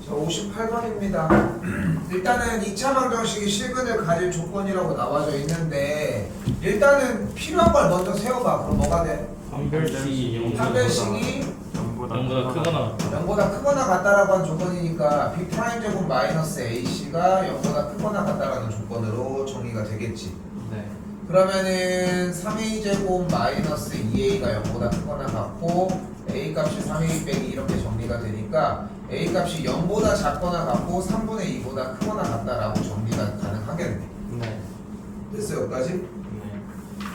자, 58번입니다. 일단은 2차 방정식이 실근을 가질 조건이라고 나와져 있는데 일단은 필요한 걸 먼저 세워봐. 그럼 뭐가 돼? 판별식이 판별식이 0보다 크거나 0보다 크거나 같다라고 하는 조건이니까 B 프라임 제곱 마이너스 AC가 0보다 크거나 같다라는 조건으로 정리가 되겠지. 네. 그러면은 3A 제곱 마이너스 2A가 0보다 크거나 같고 A 값이 3A 빼기 이렇게 정리가 되니까 A 값이 0보다 작거나 같고 3분의 2보다 크거나 같다라고 정리가 가능하겠네. 네. 됐어요, 여기까지? 네.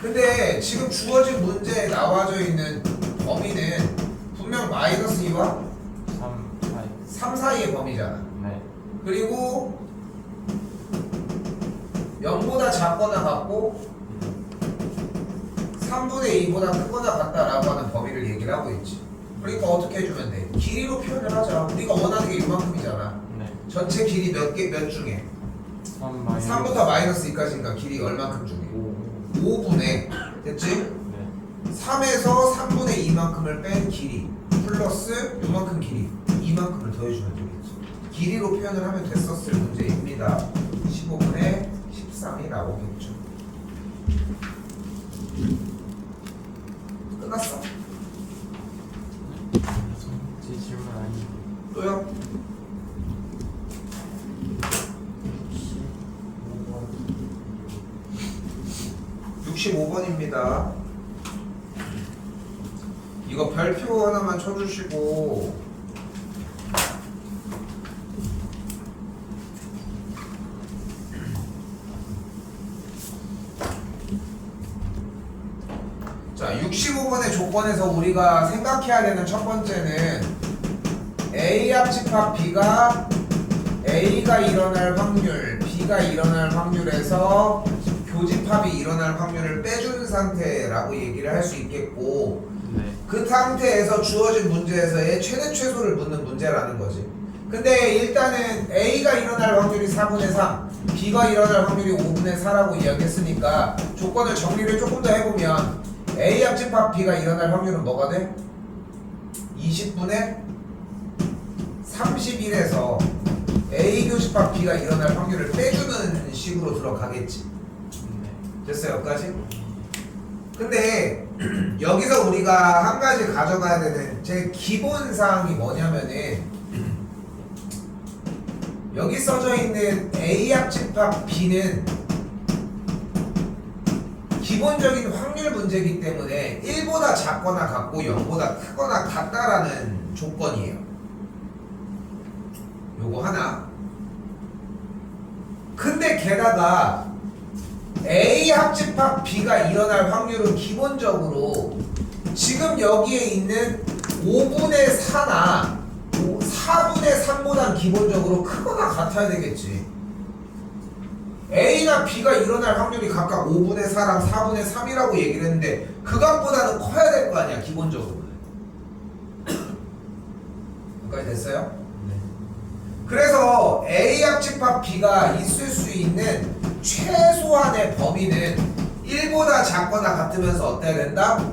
근데 지금 주어진 문제에 나와져 있는 범위는 분명 마이너스 2와 3 사이의 범위잖아. 네. 그리고 0보다 작거나 같고 3분의 2보다 크거나 같다라고 하는 범위를 얘기를 하고 있지. 그러니까 어떻게 해주면 돼? 길이로 표현을 하자. 우리가 원하는 게 이만큼이잖아. 네. 전체 길이 몇 중에? 3부터 마이너스 2까지니까 길이 얼만큼 중에? 5분의 됐지? 네. 3에서 3분의 2만큼을 뺀 길이 플러스 요만큼 길이 이만큼을 더해주면 되겠지. 길이로 표현을 하면 됐었을 문제입니다. 15분의 13이 나오겠죠. 끝났어. 제 질문 아니고 또요? 65번입니다. 이거 별표 하나만 쳐주시고 자, 65번의 조건에서 우리가 생각해야 되는 첫 번째는 A 합집합 B가 A가 일어날 확률, B가 일어날 확률에서 교집합이 일어날 확률을 빼준 상태라고 얘기를 할 수 있겠고 네. 그 상태에서 주어진 문제에서의 최대 최소를 묻는 문제라는 거지. 근데 일단은 A가 일어날 확률이 4분의 3, B가 일어날 확률이 5분의 4라고 이야기했으니까 조건을 정리를 조금 더 해보면 A 합집합 B가 일어날 확률은 뭐가 돼? 20분의 31에서 A 교집합 B가 일어날 확률을 빼주는 식으로 들어가겠지. 됐어요, 여기까지? 근데 여기서 우리가 한 가지 가져가야 되는 제 기본 사항이 뭐냐면은 여기 써져 있는 A 합집합 B는 기본적인 확률 문제이기 때문에 1보다 작거나 같고 0보다 크거나 같다라는 조건이에요. 요거 하나. 근데 게다가 A 합집합 B가 일어날 확률은 기본적으로 지금 여기에 있는 5분의 4나 4분의 3보단 기본적으로 크거나 같아야 되겠지. A나 B가 일어날 확률이 각각 5분의 4랑 4분의 3이라고 얘기를 했는데 그것보다는 커야 될 거 아니야, 기본적으로. 여기까지 됐어요? 네. 그래서 A 합집합 B가 있을 수 있는 최소한의 범위는 1보다 작거나 같으면서 어때야 된다?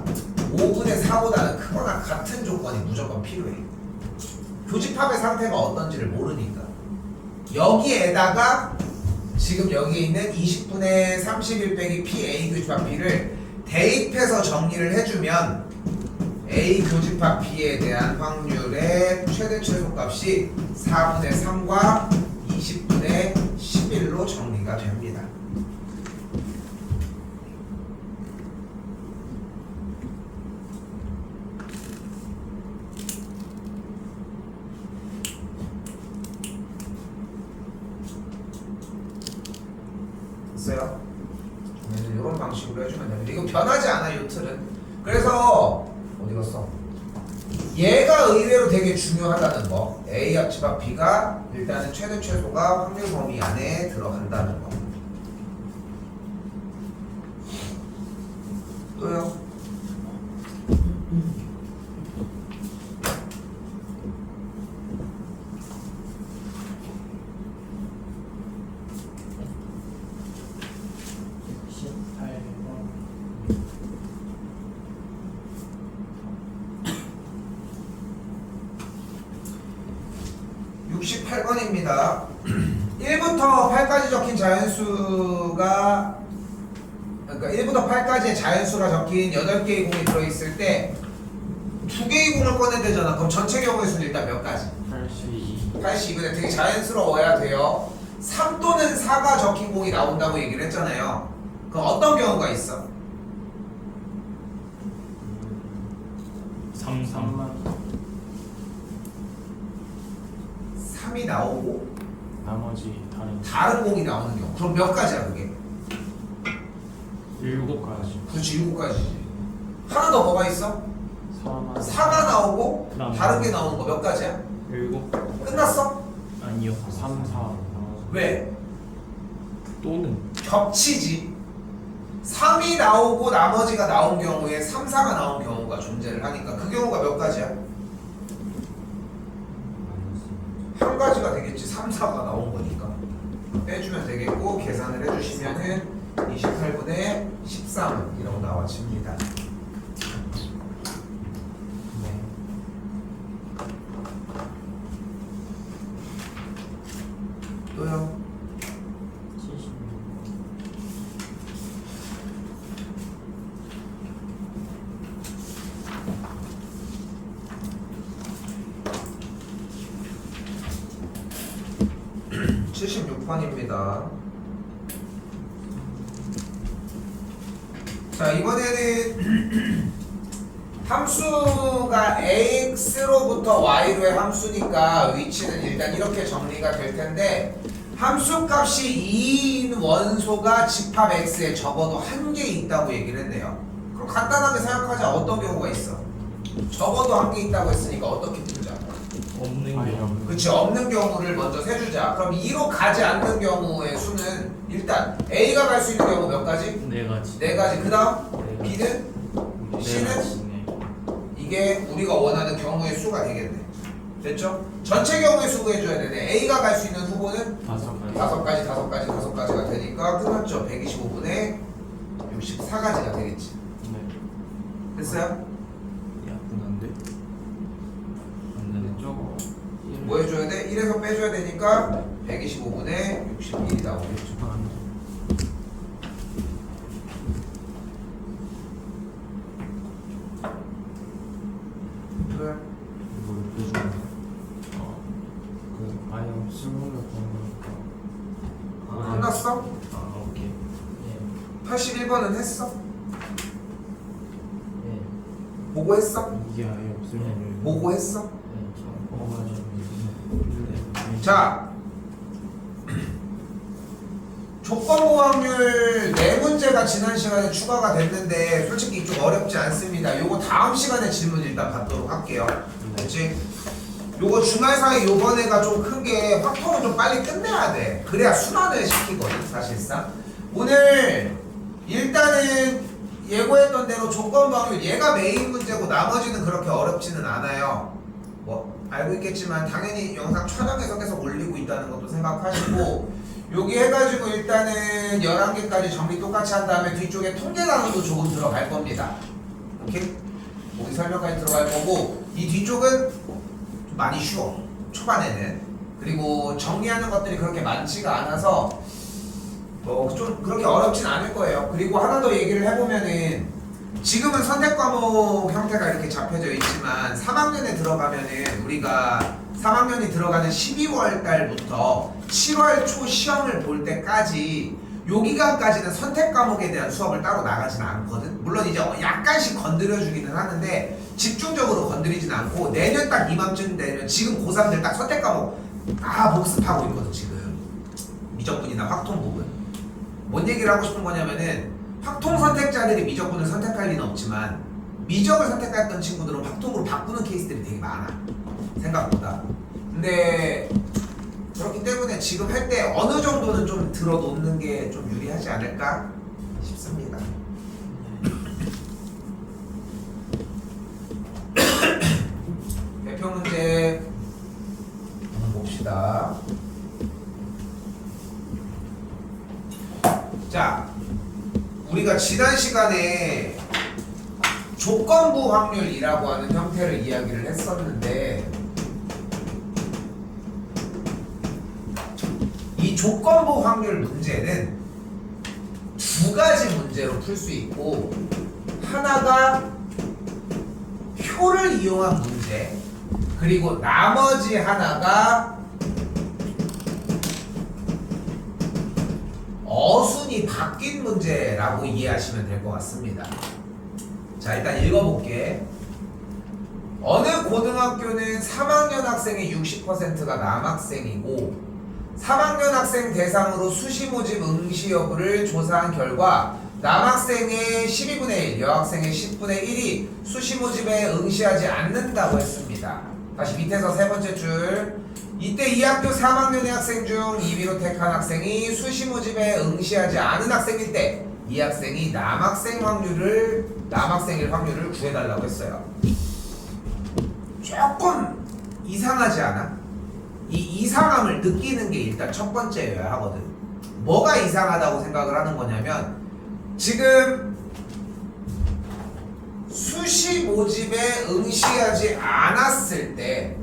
5분의 4보다는 크거나 같은 조건이 무조건 필요해. 교집합의 상태가 어떤지를 모르니까. 여기에다가 지금 여기에 있는 20분의 31 빼기 P A 교집합 B를 대입해서 정리를 해주면 A 교집합 B에 대한 확률의 최대 최소값이 4분의 3과 20분의 11로 정리가 됩니다. 됐어요? 이런 방식으로 해주면 됩니다. 이거 변하지 않아, 요 틀은. 그래서 어디 갔어? 얘가 의외로 되게 중요하다는 거. A 합집합 B가 일단은 최대 최소가 확률 범위 안에 들어간다는 거. 또요? 68번입니다. 1부터 8까지 적힌 자연수가 그러니까 1부터 8까지의 자연수가 적힌 8개의 공이 들어있을 때 2개의 공을 꺼내야 되잖아. 그럼 전체 경우의 수는 일단 몇 가지? 82. 82분에 되게 자연스러워야 돼요. 3 또는 4가 적힌 공이 나온다고 얘기를 했잖아요. 그럼 어떤 경우가 있어? 3, 3만. 3이 나오고 나머지 다른 공이 나오는 경우. 그럼 몇 가지야 그게? 7가지. 그렇지 7가지지. 하나 더 뭐가 있어? 4만. 4가 나오고 그다음 다른 게 나오는 거 몇 가지야? 7. 끝났어? 아니요. 3, 4. 왜? 또는 겹치지. 3이 나오고 나머지가 나온 경우에 3, 4가 나온 경우가 존재를 하니까 그 경우가 몇 가지야? 한 가지가 되겠지. 3, 4가 나온 거니까 빼주면 되겠고 계산을 해주시면은 28분의 13이라고 나와집니다. 네. 또요? 76. 76번입니다. 자, 이번에는 함수가 ax로부터 y로의 함수니까 위치는 일단 이렇게 정리가 될 텐데 함수 값이 2인 원소가 집합 x에 적어도 한 개 있다고 얘기를 했네요. 그럼 간단하게 생각하자. 어떤 경우가 있어? 적어도 한 개 있다고 했으니까 어떻게 풀자? 없는 경우. 그치, 없는 경우를 먼저 세주자. 그럼 2로 가지 않는 경우의 수는 일단 A가 갈 수 있는 경우 몇 가지? 4가지. 4가지. 그 다음 네. B는? C는? 4가지네. 이게 우리가 원하는 경우의 수가 되겠네. 됐죠? 전체 경우의 수 구해줘야 되네. A가 갈 수 있는 후보는 5가지. 5가지가 되니까 끝났죠. 125분의 64가지가 되겠지. 네. 됐어요? 약분한데? 안 되네. 저거. 뭐 해줘야 돼? 1에서 빼줘야 되니까 125분의 61이 나오겠죠. 안 돼. 왜? 이걸 빼주면 그 아예 없으면 거니까. 끝났어? 오케이. 예. 81번은 했어? 예. 보고 했어? 이게 아예 없으면 보고 했어? 네, 저 먹어가지고. 네. 자, 조건부 확률 4문제가 지난 시간에 추가가 됐는데 솔직히 좀 어렵지 않습니다. 요거 다음 시간에 질문 일단 받도록 할게요. 그렇지? 요거 주말 사이 요번 애가 좀 큰 게 확통을 좀 빨리 끝내야 돼. 그래야 순환을 시키거든 사실상. 오늘 일단은 예고했던 대로 조건부 확률 얘가 메인 문제고 나머지는 그렇게 어렵지는 않아요. 뭐 알고 있겠지만 당연히 영상 촬영해서 계속 올리고 있다는 것도 생각하시고 여기 해가지고 일단은 11개까지 정리 똑같이 한 다음에 뒤쪽에 통계 단원도 조금 들어갈 겁니다. 오케이? 거기 설명까지 들어갈 거고 이 뒤쪽은 좀 많이 쉬워. 초반에는. 그리고 정리하는 것들이 그렇게 많지가 않아서 좀 그렇게 어렵진 않을 거예요. 그리고 하나 더 얘기를 해보면은 지금은 선택 과목 형태가 이렇게 잡혀져 있지만 3학년에 들어가면은 우리가 3학년이 들어가는 12월 달부터 7월 초 시험을 볼 때까지 요 기간까지는 선택 과목에 대한 수업을 따로 나가지는 않거든. 물론 이제 약간씩 건드려 주기는 하는데 집중적으로 건드리진 않고 내년 딱 이맘쯤 되면 지금 고3들 딱 선택 과목 다 복습하고 있거든 지금. 미적분이나 확통 부분. 뭔 얘기를 하고 싶은 거냐면은 확통 선택자들이 미적분을 선택할 리는 없지만 미적을 선택했던 친구들은 확통으로 바꾸는 케이스들이 되게 많아. 생각보다. 근데 그렇기 때문에 지금 할 때 어느 정도는 좀 들어놓는 게 좀 유리하지 않을까 싶습니다. 대표 문제 한번 봅시다. 자, 우리가 지난 시간에 조건부 확률이라고 하는 형태를 이야기를 했었는데 이 조건부 확률 문제는 두 가지 문제로 풀 수 있고, 하나가 표를 이용한 문제, 그리고 나머지 하나가 어순이 바뀐 문제라고 이해하시면 될 것 같습니다. 자, 일단 읽어볼게. 어느 고등학교는 3학년 학생의 60%가 남학생이고 3학년 학생 대상으로 수시 모집 응시 여부를 조사한 결과 남학생의 12분의 1, 여학생의 10분의 1이 수시 모집에 응시하지 않는다고 했습니다. 다시 밑에서 세 번째 줄. 이때 이 학교 3학년의 학생 중 임의로 택한 학생이 수시 모집에 응시하지 않은 학생일 때 이 학생이 남학생일 확률을 구해달라고 했어요. 조금 이상하지 않아? 이 이상함을 느끼는 게 일단 첫 번째여야 하거든. 뭐가 이상하다고 생각을 하는 거냐면, 지금 수시 모집에 응시하지 않았을 때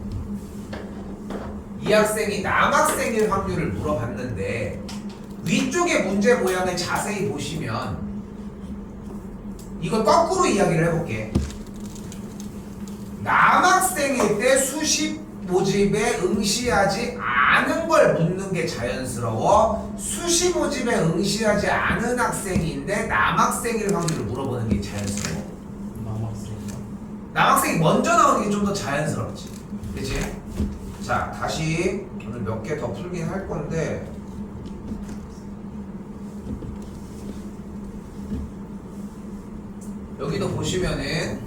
이 학생이 남학생일 확률을 물어봤는데, 위쪽의 문제 모양을 자세히 보시면 이걸 거꾸로 이야기를 해볼게. 남학생일 때 수시 모집에 응시하지 않은 걸 묻는 게 자연스러워, 수시 모집에 응시하지 않은 학생인데 남학생일 확률을 물어보는 게 자연스러워. 남학생이 먼저 나오는 게 좀 더 자연스럽지, 그치? 자, 다시 오늘 몇 개 더 풀긴 할 건데, 여기도 보시면은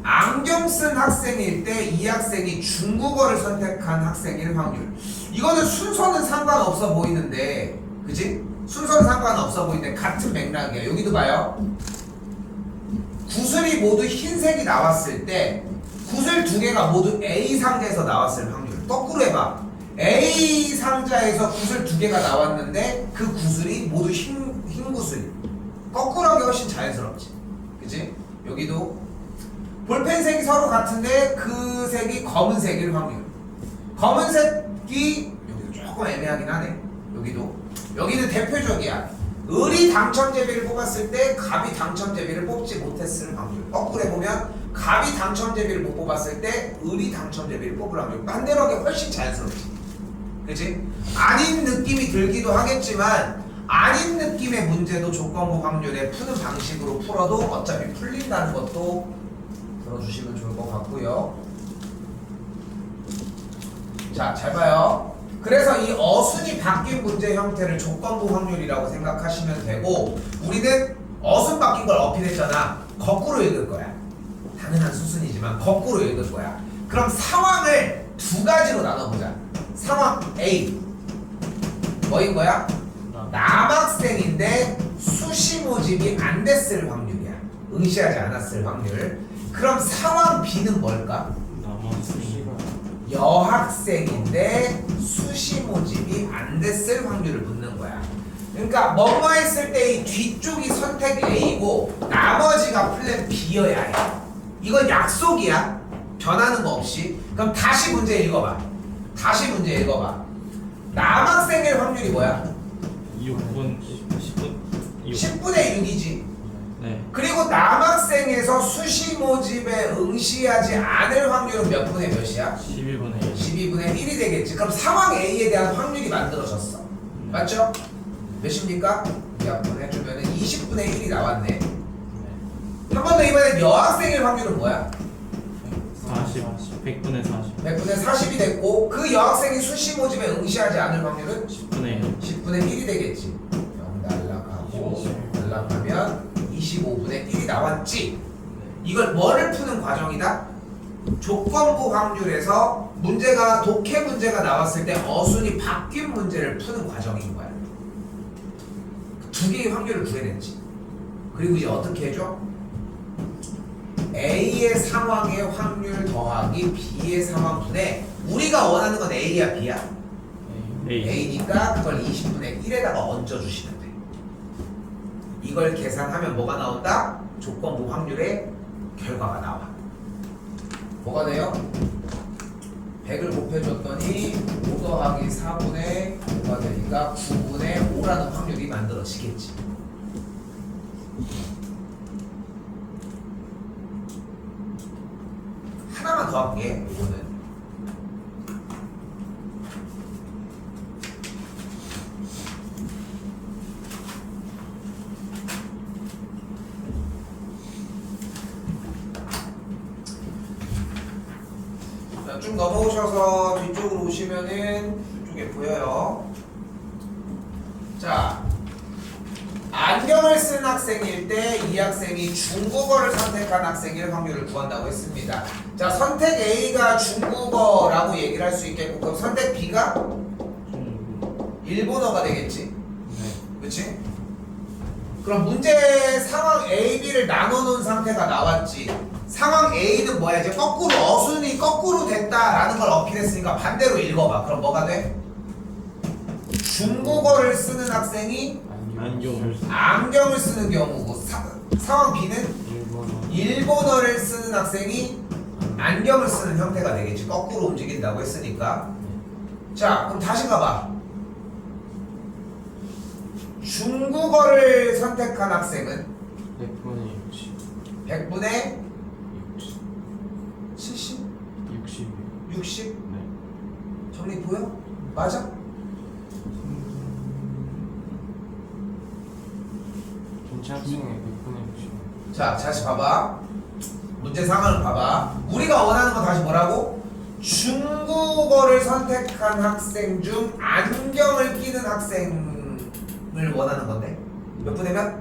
안경 쓴 학생일 때 이 학생이 중국어를 선택한 학생일 확률. 이거는 순서는 상관없어 보이는데, 그치? 순서는 상관없어 보이는데 같은 맥락이야. 여기도 봐요. 구슬이 모두 흰색이 나왔을 때 구슬 두 개가 모두 A 상자에서 나왔을 확률. 거꾸로 해봐. A 상자에서 구슬 두 개가 나왔는데 그 구슬이 모두 흰 구슬. 거꾸로 하기 훨씬 자연스럽지, 그치? 여기도 볼펜색이 서로 같은데 그 색이 검은색일 확률. 검은색이 여기도 조금 애매하긴 하네. 여기는 대표적이야. 을이 당첨제비를 뽑았을 때 갑이 당첨제비를 뽑지 못했을 확률. 거꾸로 해보면 갑이 당첨제비를 못 뽑았을 때 을이 당첨제비를 뽑을 확률. 반대로 하기 훨씬 자연스럽지, 그치? 아닌 느낌이 들기도 하겠지만 아닌 느낌의 문제도 조건부 확률에 푸는 방식으로 풀어도 어차피 풀린다는 것도 들어주시면 좋을 것 같고요. 자, 잘 봐요. 그래서 이 어순이 바뀐 문제 형태를 조건부 확률이라고 생각하시면 되고, 우리는 어순 바뀐 걸 어필했잖아. 거꾸로 읽을 거야. 당연한 수순이지만 거꾸로 읽을 거야. 그럼 상황을 두 가지로 나눠보자. 상황 A 뭐인 거야? 남학생인데 수시 모집이 안 됐을 확률이야. 응시하지 않았을 확률. 그럼 상황 B는 뭘까? 여학생인데 수시 모집이 안 됐을 확률을 묻는 거야. 그러니까 뭐뭐 했을 때 이 뒤쪽이 선택 A고 나머지가 플랜 B여야 해. 이건 약속이야. 변하는 거 없이. 그럼 다시 문제 읽어봐. 남학생일 확률이 뭐야? 10분의 6이지. 네. 그리고 남학생에서 수시 모집에 응시하지 않을 확률은 몇 분의 몇이야? 12분의 1. 12분의 1이 되겠지. 그럼 상황 A에 대한 확률이 만들어졌어. 맞죠? 몇입니까? 우리 한번 해주면 20분의 1이 나왔네. 한 번 더 이번엔 여학생일 확률은 뭐야? 100분의 40. 100분의 40이 됐고, 그 여학생이 수시 모집에 응시하지 않을 확률은 10분의 1. 10분의 1이 되겠지. 0 날라가고 날라가면 25분의 1이 나왔지. 이걸 뭐를 푸는 과정이다? 조건부 확률에서 문제가 독해 문제가 나왔을 때 어순이 바뀐 문제를 푸는 과정인 거야. 두 개의 확률을 구해냈지. 그리고 이제 어떻게 해줘? A의 상황의 확률 더하기 B의 상황분의, 우리가 원하는 건 A야 B야? A니까 그걸 20분의 1에다가 얹어주시면 돼. 이걸 계산하면 뭐가 나온다? 조건부 확률의 결과가 나와. 뭐가 돼요? 100을 곱해줬더니 5 더하기 4분의 5가 되니까 9분의 5라는 확률이 만들어지겠지. 하나만 더 할게. 이거는 자, 쭉 넘어오셔서 뒤쪽으로 오시면은 이쪽에 보여요. 자, 안경을 쓴 학생일 때 이 학생이 중국어를 선택한 학생일 확률을 구한다고 했습니다. 자, 선택 A가 중국어라고 얘기를 할 수 있겠고, 그럼 선택 B가 일본어가 되겠지. 그렇지? 그럼 문제 상황 A, B를 나눠놓은 상태가 나왔지. 상황 A는 뭐야? 이제 거꾸로 어순이 거꾸로 됐다라는 걸 어필했으니까 반대로 읽어봐. 그럼 뭐가 돼? 중국어를 쓰는 학생이 안경을 쓰는 경우고, 상황 B는 일본어를 쓰는 학생이 안경을 쓰는 형태가 되겠지. 거꾸로 움직인다고 했으니까. 자, 그럼 다시 가봐. 중국어를 선택한 학생은 100분의 60 100분의 70? 60 60? 네. 정리 보여? 맞아? 전체 학생의 100분의 60 자, 다시 봐봐. 문제 상황을 봐봐. 우리가 원하는 건 다시 뭐라고? 중국어를 선택한 학생 중 안경을 끼는 학생을 원하는 건데 몇 분의 몇?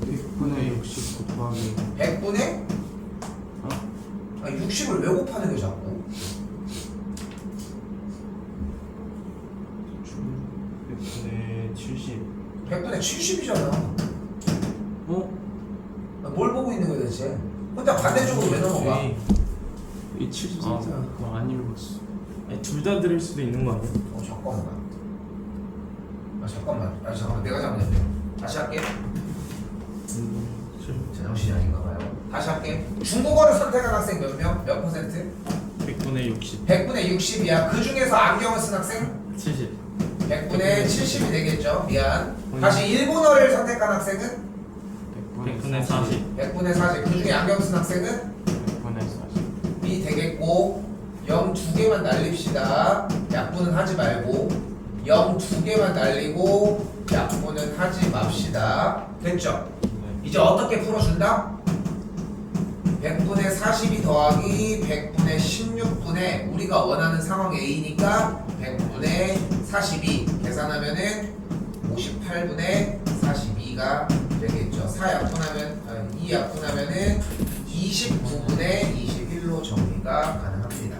100분의 60 곱하기 100분의? 60을 왜 곱하는 게 자꾸? 100분의 70 100분의 70이잖아. 뭘 보고 있는 거야 대체? 혼자 반대쪽으로 왜 넘어가? 이 70cm 그거 안 읽었어. 둘 다 들을 수도 있는 거 아니야? 잠깐만. 내가 잘못했네. 다시 할게. 제정신이 아닌가 봐요. 다시 할게. 중국어를 선택한 학생 몇 명? 몇 퍼센트? 100분의 60 100분의 60이야. 그 중에서 안경을 쓴 학생? 70 100분의 70이 되겠죠. 미안. 다시 일본어를 선택한 학생은? 100분의 40 100분의 40. 그 중에 안경 쓴 학생은? 100분의 40 이 되겠고 0 2개만 날립시다. 약분은 하지 말고 0 2개만 날리고 약분은 하지 맙시다. 됐죠? 이제 어떻게 풀어준다? 100분의 42 더하기 100분의 16분의 우리가 원하는 상황 A니까 100분의 42 계산하면은 58분의 42가 되겠죠. 2 약분하면은 29분의 21로 정리가 가능합니다.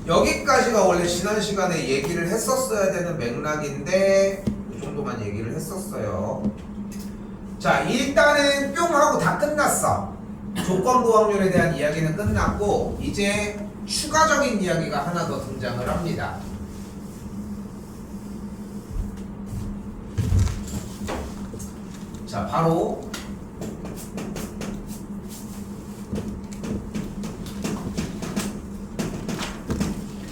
여기까지가 원래 지난 시간에 얘기를 했었어야 되는 맥락인데 이 정도만 얘기를 했었어요. 자, 일단은 뿅 하고 다 끝났어. 조건부 확률에 대한 이야기는 끝났고 이제 추가적인 이야기가 하나 더 등장을 합니다. 자, 바로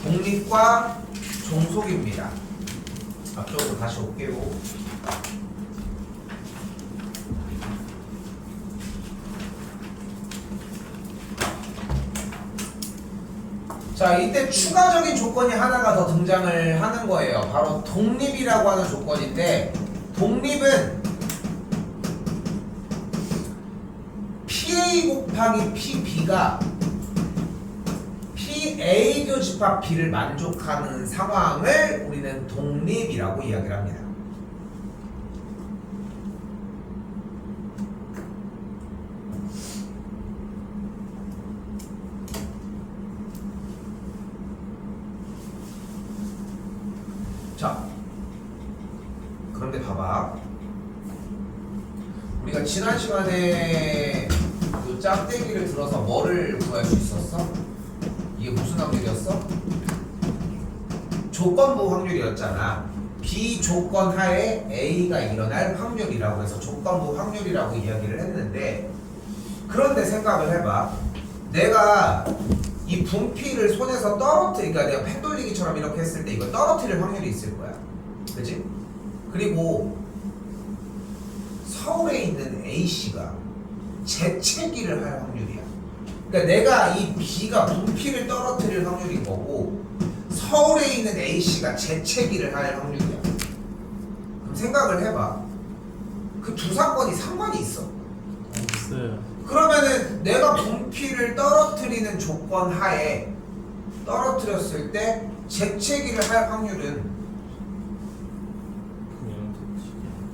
독립과 종속입니다. 앞쪽으로 다시 올게요. 자, 이때 추가적인 조건이 하나가 더 등장을 하는 거예요. 바로 독립이라고 하는 조건인데 독립은 PA 곱하기 PB가 PA 교집합 B를 만족하는 상황을 우리는 독립이라고 이야기를 합니다. 자, 그런데 봐봐. 우리가 지난 시간에 그 짝대기를 들어서 뭐를 구할 수 있었어? 이게 무슨 확률이었어? 조건부 확률이었잖아. 비조건 하에 A가 일어날 확률이라고 해서 조건부 확률이라고 이야기를 했는데, 그런데 생각을 해봐. 내가 이 분필을 손에서 떨어뜨리니까 내가 펜 돌리기처럼 이렇게 했을 때 이거 떨어뜨릴 확률이 있을 거야. 그치? 그리고 서울에 있는 A씨가 재채기를 할 확률이야. 그러니까 내가 이 B가 분필을 떨어뜨릴 확률인 거고, 서울에 있는 A씨가 재채기를 할 확률이야. 그럼 생각을 해봐. 그 두 사건이 상관이 있어. 있어요. 그러면은 내가 분필을 떨어뜨리는 조건 하에 떨어뜨렸을 때 재채기를 할 확률은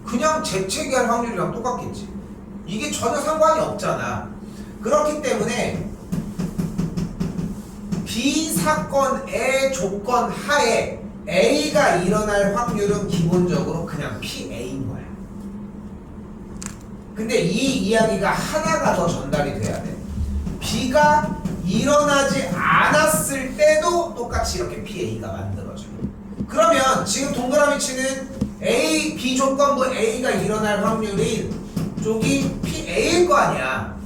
그냥 재채기 할 확률이랑 똑같겠지. 이게 전혀 상관이 없잖아. 그렇기 때문에 B 사건의 조건 하에 A가 일어날 확률은 기본적으로 그냥 PA인 거야. 근데 이 이야기가 하나가 더 전달이 돼야 돼. B가 일어나지 않았을 때도 똑같이 이렇게 PA가 만들어져. 그러면 지금 동그라미 치는 A, B 조건부 A가 일어날 확률인 쪽이 PA일 거 아니야.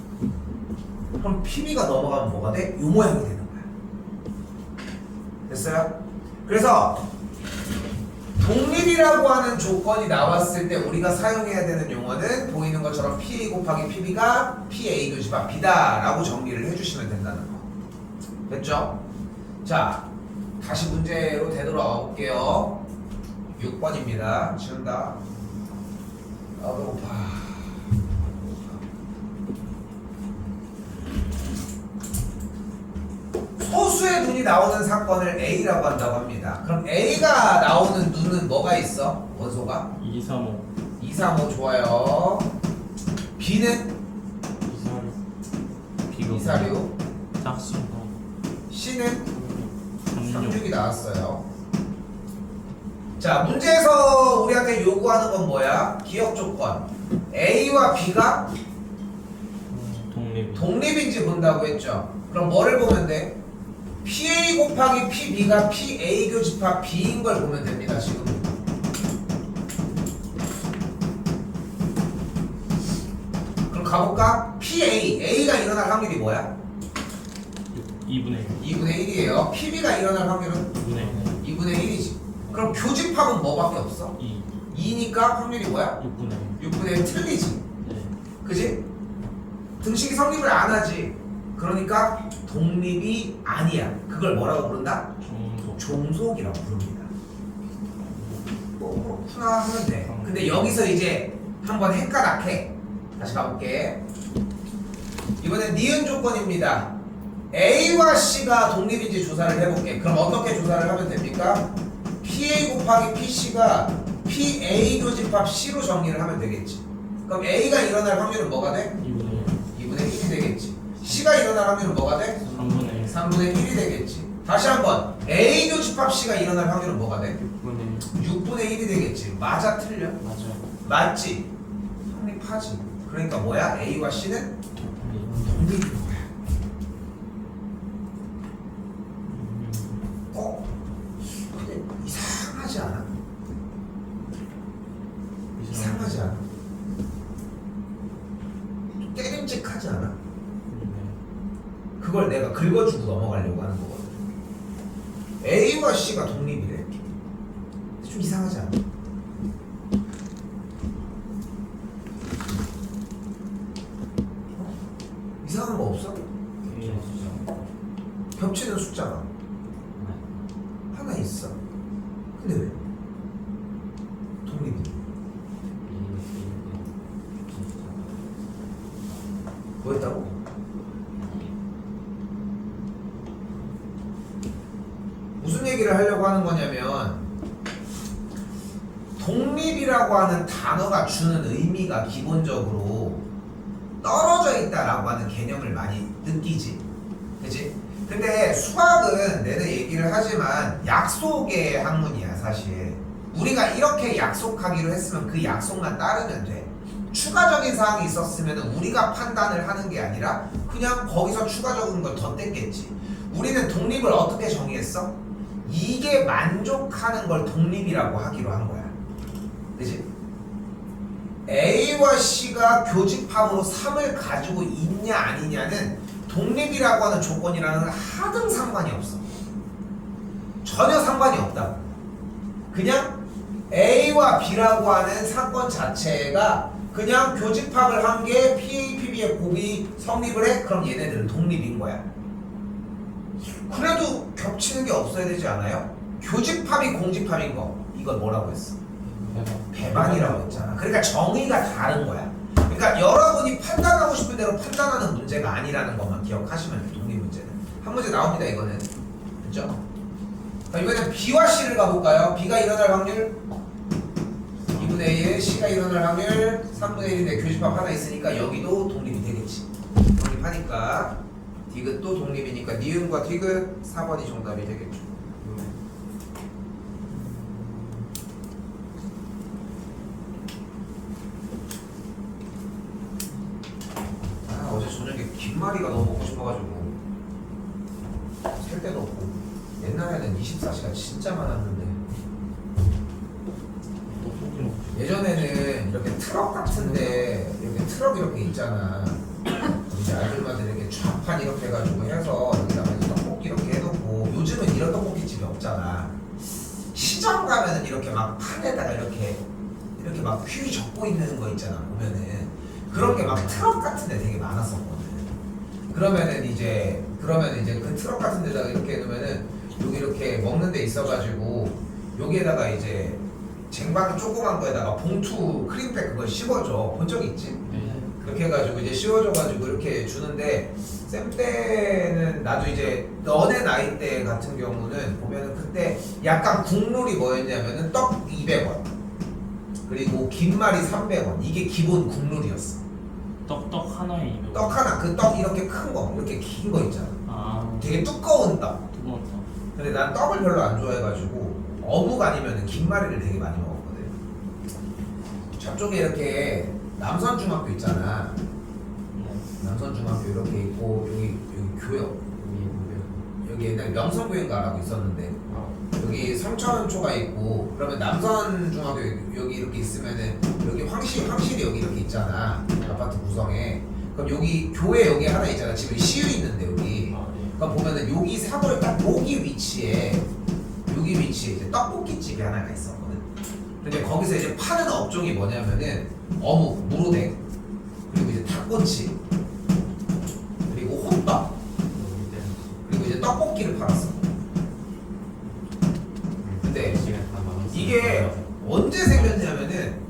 그럼 PB가 넘어가면 뭐가 돼? 요 모양이 되는 거야. 됐어요? 그래서 독립이라고 하는 조건이 나왔을 때 우리가 사용해야 되는 용어는 보이는 것처럼 PA 곱하기 PB가 PA 교집합 B다 라고 정리를 해주시면 된다는 거. 됐죠? 자, 다시 문제로 되돌아가 볼게요. 6번입니다. 지운다. 아, 배고파. 소수의 눈이 나오는 사건을 A라고 한다고 합니다. 그럼 A가 나오는 눈은 뭐가 있어? 원소가? 2, 3, 5. 2, 3, 5 좋아요. B는? 비가 이사류. 짝수. C는? 36. 36이 나왔어요. 자, 문제에서 우리한테 요구하는 건 뭐야? 기억 조건. A와 B가 독립인지 본다고 했죠. 그럼 뭐를 보면 돼? PA 곱하기 PB가 PA 교집합 B인 걸 보면 됩니다. 지금. 그럼 가볼까? PA, A가 일어날 확률이 뭐야? 2분의 1. 2분의 1이에요. PB가 일어날 확률은 2분의 1. 2분의 1이지. 그럼 교집합은 뭐밖에 없어? 2. 2니까 확률이 뭐야? 6분의 1. 6분의 1 틀리지. 네. 그지? 등식이 성립을 안 하지. 그러니까 독립이 아니야. 그걸 뭐라고 부른다? 종속. 종속이라고 부릅니다. 뭐 그렇구나 하면 돼. 근데 여기서 이제 한번 헷갈락해. 다시 가볼게. 이번엔 니은 조건입니다. A와 C가 독립인지 조사를 해볼게. 그럼 어떻게 조사를 하면 됩니까? PA 곱하기 PC가 PA 교집합 C로 정리를 하면 되겠지. 그럼 A가 일어날 확률은 뭐가 돼? 2분의 1이 되겠지. C가 일어날 확률은 뭐가 돼? 3분의 1. 3분의 1이 되겠지. 다시 한번 A 교집합 C가 일어날 확률은 뭐가 돼? 6분의 1. 6분의 1이 되겠지. 맞아 틀려? 맞아요. 맞지? 성립하지. 그러니까 뭐야? A와 C는 독립인 거야. 근데 이상하지 않아? 이상하지 않아? 좀 때림직하지 않아? 그걸 내가 긁어주고 넘어가려고 하는 거거든. A와 C가 독립이래. 좀 이상하지 않아? 이상한 거 없어? 겹치는 숫자가 하나 있어. 근데 왜? 독립이. 뭐 했다고? 무슨 얘기를 하려고 하는 거냐면 독립이라고 하는 단어가 주는 의미가 기본적으로 떨어져 있다라고 하는 개념을 많이 느끼지. 그치? 근데 수학은 내가 얘기를 하지만 약속의 학문이야 사실. 우리가 이렇게 약속하기로 했으면 그 약속만 따르면 돼. 추가적인 사항이 있었으면 우리가 판단을 하는 게 아니라 그냥 거기서 추가적인 걸 덧댔겠지. 우리는 독립을 어떻게 정의했어? 이게 만족하는 걸 독립이라고 하기로 한 거야. 그치? A와 C가 교집합으로 3을 가지고 있냐 아니냐는 독립이라고 하는 조건이라는 하등 상관이 없어. 전혀 상관이 없다. 그냥 A와 B라고 하는 사건 자체가 그냥 교집합을 한 게 PAPB의 곱이 성립을 해? 그럼 얘네들은 독립인 거야. 그래도 겹치는 게 없어야 되지 않아요? 교집합이 공집합인 거 이걸 뭐라고 했어? 배반이라고 했잖아. 그러니까 정의가 다른 거야. 그러니까 여러분이 판단하고 싶은 대로 판단하는 문제가 아니라는 것만 기억하시면 돼. 독립 문제는 한 문제 나옵니다. 이거는 그죠? 이번엔 B와 C를 가볼까요? B가 일어날 확률 2분의 1, C가 일어날 확률 3분의 1인데 교집합 하나 있으니까 여기도 독립이 되겠지. 독립하니까 디귿도 독립이니까 니은과 디귿 4번이 정답이 되겠죠. 아 어제 저녁에 김말이가 너무 먹고 싶어가지고 살 데도 없고 옛날에는 24시간 진짜 많았는데 예전에는 이렇게 트럭 같은데 이렇게 트럭 이렇게 있잖아. 이제 아줌마들 이렇게 좌판 이렇게 해가지고 해서 여기다가 떡볶이 이렇게 해놓고 요즘은 이런 떡볶이집이 없잖아. 시장 가면은 이렇게 막 판에다가 이렇게 막 휘 적고 있는 거 있잖아. 보면은 그런 게 막 트럭 같은데 되게 많았었거든. 그러면은 이제 그 트럭 같은 데다가 이렇게 해놓으면은 여기 이렇게 먹는 데 있어가지고 여기에다가 이제 쟁반 조그만 거에다가 봉투 크림팩 그걸 씌워줘. 본 적 있지? 그렇게 해가지고 이제 씌워줘가지고 이렇게 주는데 쌤 때는 나도 이제 너네 나이 때 같은 경우는 보면은 그때 약간 국룰이 뭐였냐면은 떡 200원 그리고 김말이 300원 이게 기본 국룰이었어. 떡 하나에 200원. 떡 하나 그 떡 이렇게 큰 거 이렇게 긴 거 있잖아. 아 되게 두꺼운 떡. 두번 더. 근데 난 떡을 별로 안 좋아해가지고 어묵 아니면은 김말이를 되게 많이 먹었거든. 저쪽에 이렇게 남선중학교 있잖아. 남선중학교 이렇게 있고 여기 교역 여기 옛날 명성교인가라고 있었는데 여기 성천초가 있고 그러면 남선중학교 여기 이렇게 있으면은 여기 황실이 여기 이렇게 있잖아. 아파트 구성에. 그럼 여기 교회 여기 하나 있잖아. 지금 시유 있는데 여기. 그럼 보면은 여기 사거리 딱 여기 위치에 이제 떡볶이집이 하나가 있었거든. 근데 거기서 이제 파는 업종이 뭐냐면은 어묵, 무로댕, 그리고 이제 닭꼬치, 그리고 호떡, 그리고 이제 떡볶이를 팔았어. 근데 이게 언제 생겼냐면은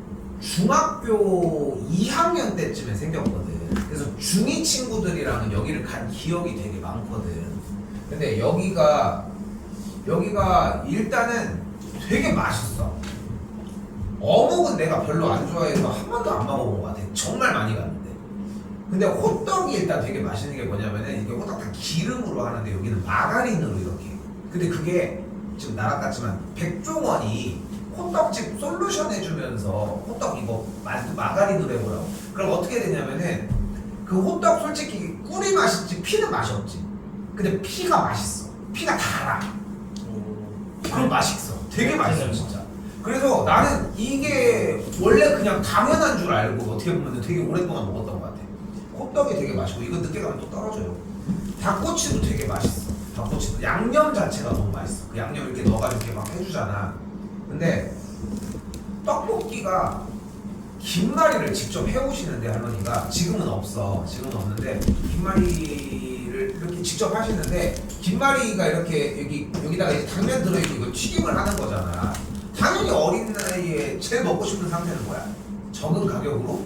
중학교 2학년 때쯤에 생겼거든. 그래서 중2 친구들이랑은 여기를 간 기억이 되게 많거든. 근데 여기가 일단은 되게 맛있어. 어묵은 내가 별로 안 좋아해서 한 번도 안 먹어본 것 같아. 정말 많이 갔는데. 근데 호떡이 일단 되게 맛있는 게 뭐냐면은 이게 호떡 다 기름으로 하는데 여기는 마가린으로 이렇게. 근데 그게 지금 나랑 같지만 백종원이 호떡집 솔루션 해주면서 호떡 이거 마가린으로 해보라고. 그럼 어떻게 되냐면은 그 호떡 솔직히 꿀이 맛있지 피는 맛이 없지. 근데 피가 맛있어. 피가 달아. 그럼 맛있어. 되게 맛있어 진짜. 그래서 나는 이게 원래 그냥 당연한 줄 알고 어떻게 보면 되게 오랫동안 먹었던 것 같아. 호떡이 되게 맛있고 이거 늦게 가면 또 떨어져요. 닭꼬치도 되게 맛있어. 닭꼬치도 양념 자체가 너무 맛있어. 그 양념 이렇게 넣어가지고 이렇게 막 해주잖아. 근데 떡볶이가 김말이를 직접 해오시는데 할머니가 지금은 없어. 지금은 없는데 김말이를 이렇게 직접 하시는데 김말이가 이렇게 여기다가 이제 당면 들어있고 이거 튀김을 하는 거잖아. 당연히 어린 나이에 제일 먹고 싶은 상태는 뭐야? 적은 가격으로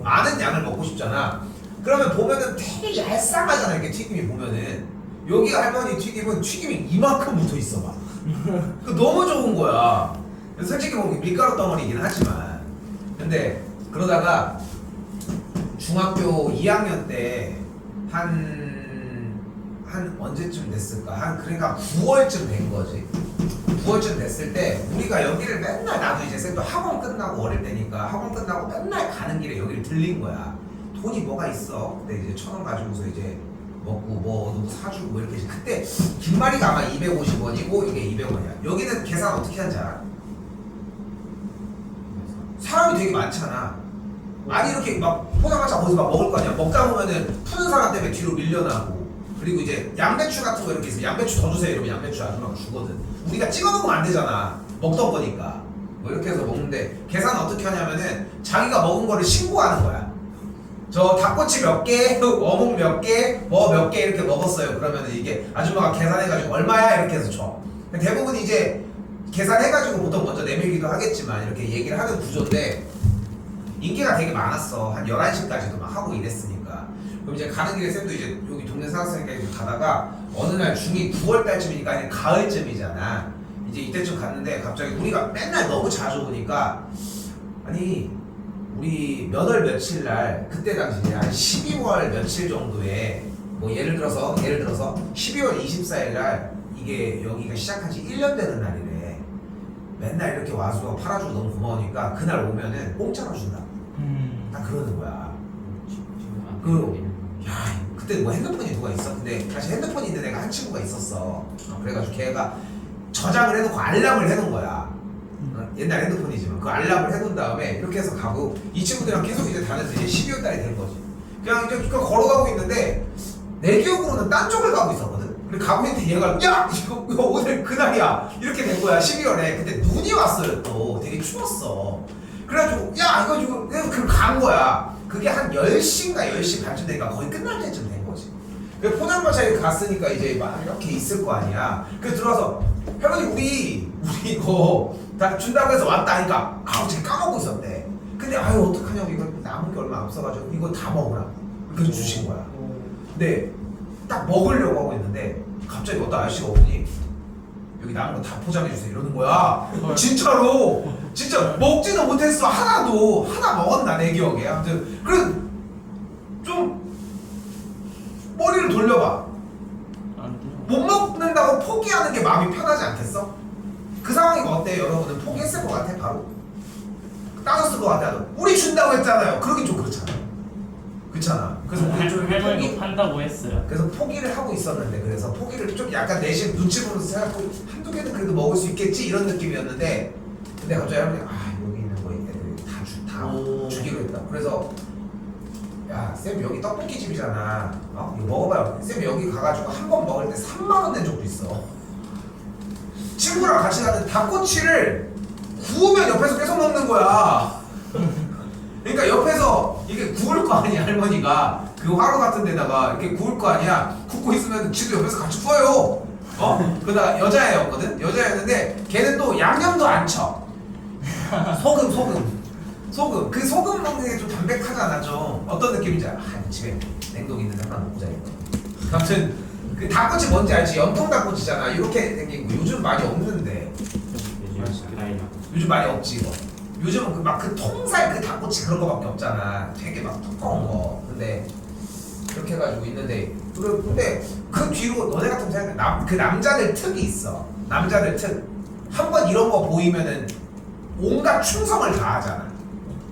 많은 양을 먹고 싶잖아. 그러면 보면은 되게 얄쌍하잖아. 이렇게 튀김이 보면은 여기 할머니 튀김이 이만큼 붙어 있어 막. 그 너무 좋은 거야. 솔직히 뭐 밀가루 덩어리긴 하지만. 근데 그러다가 중학교 2학년 때 한 언제쯤 됐을까? 그러니까 9월쯤 된 거지. 9월쯤 됐을 때 우리가 여기를 맨날 나도 이제 쌤도 학원 끝나고 어릴 때니까 학원 끝나고 맨날 가는 길에 여기를 들린 거야. 돈이 뭐가 있어? 근데 이제 1,000원 가지고서 이제 먹고 뭐 누구 사주고 뭐 이렇게 그때 김말이가 아마 250원이고 이게 200원이야. 여기는 계산 어떻게 하는지 알아? 사람이 되게 많잖아. 아니 이렇게 막 포장마차 거기서 막 먹을 거 아니야. 먹다 보면은 푸는 사람 때문에 뒤로 밀려나고 그리고 이제 양배추 같은 거 이렇게 있으면 양배추 더 주세요 이러면 양배추 아줌마가 주거든. 우리가 찍어 먹으면 안 되잖아. 먹던 거니까. 뭐 이렇게 해서 먹는데 계산 어떻게 하냐면은 자기가 먹은 거를 신고하는 거야. 저 닭꼬치 몇 개, 어묵 몇 개, 뭐 몇 개 이렇게 먹었어요. 그러면은 이게 아줌마가 계산해가지고 얼마야 이렇게 해서 줘. 대부분 이제 계산해가지고 보통 먼저 내밀기도 하겠지만 이렇게 얘기를 하는 구조인데 인기가 되게 많았어. 한 11시까지도 막 하고 이랬으니까. 그럼 이제 가는 길에 쌤도 이제 여기 동네 살았으니까 이제 가다가 어느 날 중이 9월 달쯤이니까 아니 가을쯤이잖아. 이제 이때쯤 갔는데 갑자기 우리가 맨날 너무 자주 보니까 아니 우리 몇 월 며칠 날 그때 당시에 한 12월 며칠 정도에 뭐 예를 들어서 12월 24일 날 이게 여기가 시작한 지 1년 되는 날이래. 맨날 이렇게 와서 팔아주고 너무 고마우니까 그날 오면은 공짜로 준다. 딱 그러는 거야. 야 그때 뭐 핸드폰이 누가 있어? 근데 사실 핸드폰이 있는 애가 한 친구가 있었어. 그래가지고 걔가 저장을 해놓고 알람을 해놓은 거야. 옛날 핸드폰이지만 그 알람을 해놓은 다음에 이렇게 해서 가고 이 친구들이랑 계속 이제 다녀서 이제 12월 달이 된 거지. 그냥 이제 걸어가고 있는데 내 기억으로는 딴 쪽을 가고 있었거든. 근데 가고 있는데 얘가 야 이거 오늘 그날이야 이렇게 된 거야. 12월에 그때 눈이 왔어요. 또 되게 추웠어. 그래가지고 야 이거 지금 그 간 거야. 그게 한 10시인가 10시 반쯤 되니까 거의 끝날 때쯤 된 거지. 그 포장마차에 갔으니까 이제 막 이렇게 있을 거 아니야. 그래서 들어와서 할머니 우리 이거 다 준다고 해서 왔다 하니까 아우 제가 까먹고 있었대. 근데 아유 어떡하냐고 이거 남은 게 얼마 없어가지고 이거 다 먹으라 그렇게 주신 거야. 근데 딱 먹으려고 하고 있는데 갑자기 어떤 아저씨가 오더니 여기 남은 거 다 포장해 주세요 이러는 거야. 진짜로 진짜 먹지도 못했어. 하나 먹었나 내 기억에. 아무튼 그래 좀 머리를 돌려봐. 못 먹는다고 포기하는 게 마음이 편하지 않겠어? 그 상황이 어때요? 여러분은 포기했을 것 같아 바로? 따졌을 것 같아. 우리 준다고 했잖아요. 그러긴 좀 그렇잖아. 그래서 우리 좀 할머니가 판다고 했어요. 그래서 포기를 하고 있었는데 그래서 포기를 좀 약간 내심 눈치 보면서 생각하고 한두 개는 그래도 먹을 수 있겠지 이런 느낌이었는데 근데 갑자기 할머니가 여기 있는 거 애들이 다 주기로 했다. 그래서 야 쌤 여기 떡볶이 집이잖아. 이거 먹어봐요. 쌤 여기 가가지고 한 번 먹을 때 3만 원 낸 적도 있어. 친구랑 같이 가는 닭꼬치를 구우면 옆에서 계속 먹는 거야. 그러니까 옆에서 이게 구울 거 아니야 할머니가 그 화로 같은 데다가 이렇게 구울 거 아니야. 굽고 있으면 지도 옆에서 같이 구워요. 그러다 여자애였거든. 여자애였는데 걔는 또 양념도 안 쳐. 소금 그 소금 먹는 게 좀 담백하잖아. 좀 어떤 느낌인지 알아? 집에 냉동이 있는데 하나 먹고 자겠다. 아무튼 그 닭꼬치 뭔지 알지? 염통 닭꼬치잖아. 이렇게 생긴 거 요즘 많이 없는데. 요즘 많이 없지 이거. 요즘은 그 통살 그 닭꼬치 그런 거밖에 없잖아. 되게 막 두꺼운 거. 근데 그렇게 해가지고 있는데 근데 그 뒤로 너네 같은 생각 그 남자들 특이 있어. 남자들 특. 한 번 이런 거 보이면은 온갖 충성을 다 하잖아.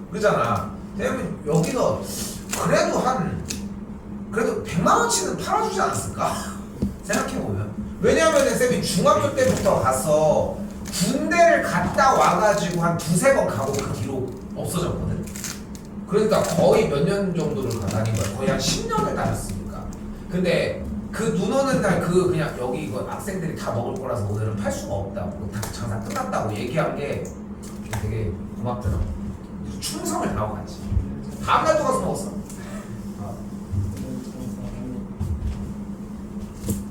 그러잖아. 왜냐면 여기서 그래도 100만 원치는 팔아주지 않았을까? 생각해보면. 왜냐면은 쌤이 중학교 때부터 가서 군대를 갔다 와가지고 한 두세 번 가고 그 뒤로 없어졌거든. 그러니까 거의 몇 년 정도를 다닌 거야. 거의 한 10년을 다녔으니까. 근데 그 눈 오는 날 그냥 여기 이거 학생들이 다 먹을 거라서 오늘은 팔 수가 없다고 다 장사 끝났다고 얘기한 게 되게 고맙더라고. 충성을 다하고 갔지. 다음날 또 가서 먹었어.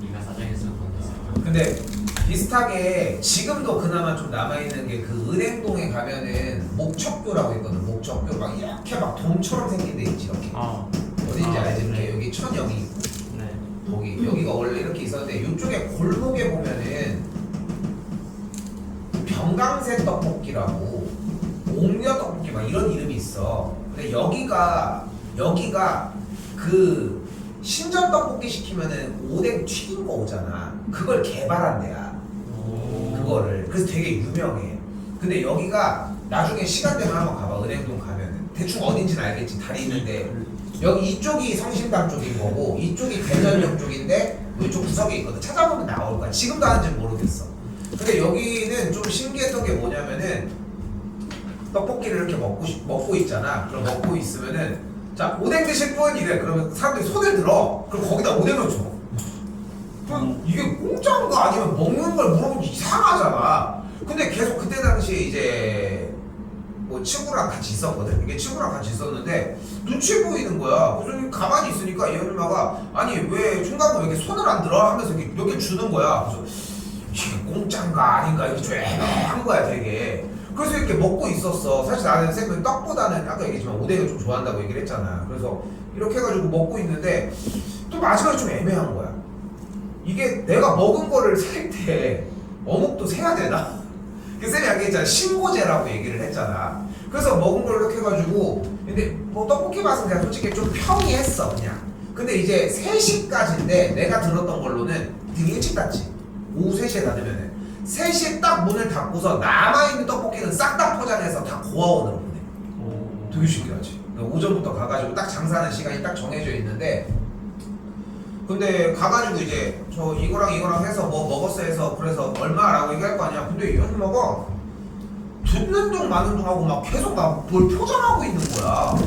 네가 사장에서 건졌어. 근데 비슷하게 지금도 그나마 좀 남아있는 게 그 은행동에 가면은 목척교라고 있거든. 목척교 막 이렇게 막 돔처럼 생긴 데 있지 이렇게. 어딘지 알지? 네. 여기 천여기 네. 여기가 원래 이렇게 있었는데 이쪽에 골목에 보면은 병강새 떡볶이라고 옥녀 떡볶이 막 이런 이름이 있어. 근데 여기가 그 신전 떡볶이 시키면은 오뎅 튀긴 거 오잖아. 그걸 개발한 데야. 그거를. 그래서 되게 유명해. 근데 여기가 나중에 시간 되면 한번 가봐. 은행동 가면은 대충 어딘지는 알겠지. 다리 있는데 여기 이쪽이 성심당 쪽인 거고 이쪽이 대전역 쪽인데 이쪽 구석에 있거든. 찾아보면 나올 거야. 지금도 하는지 모르겠어. 근데 여기는 좀 신기했던 게 뭐냐면은 떡볶이를 이렇게 먹고 있잖아. 그럼 먹고 있으면은 자 오뎅 드실 분 이래. 그러면 사람들이 손을 들어. 그럼 거기다 오뎅을 줘. 그럼 이게 공짜인가 아니면 먹는 걸 물어보면 이상하잖아. 근데 계속 그때 당시에 이제 뭐 친구랑 같이 있었거든. 이게 친구랑 같이 있었는데 눈치 보이는 거야. 그래서 가만히 있으니까 이 엄마가 아니 왜 중간에 왜 이렇게 손을 안 들어 하면서 이렇게 몇 개 주는 거야. 그래서 이게 공짜인가 아닌가 이게 좀 애매한 거야 되게. 그래서 이렇게 먹고 있었어. 사실 나는 쌤은 떡보다는 아까 얘기했지만 오뎅을 좀 좋아한다고 얘기를 했잖아. 그래서 이렇게 해가지고 먹고 있는데 또 마지막에 좀 애매한 거야. 이게 내가 먹은 거를 셀 때 어묵도 세야 되나? 그 쌤이 아까 했잖아. 신고제라고 얘기를 했잖아. 그래서 먹은 걸 이렇게 해가지고 근데 뭐 떡볶이 맛은 그냥 솔직히 좀 평이했어 그냥. 근데 이제 3시까지인데 내가 들었던 걸로는 되게 일찍 닫지. 오후 3시에 닫으면은 3시에 딱 문을 닫고서 남아있는 떡볶이는 싹 다 포장해서 다 고아원으로 보내. 되게 신기하지. 오전부터 가가지고 딱 장사하는 시간이 딱 정해져 있는데 근데 가가지고 이제 저 이거랑 해서 뭐 먹었어 해서 그래서 얼마라고 얘기할 거 아니야. 근데 이 엄마가 듣는 둥 마는 둥 하고 막 계속 막 뭘 포장하고 있는 거야.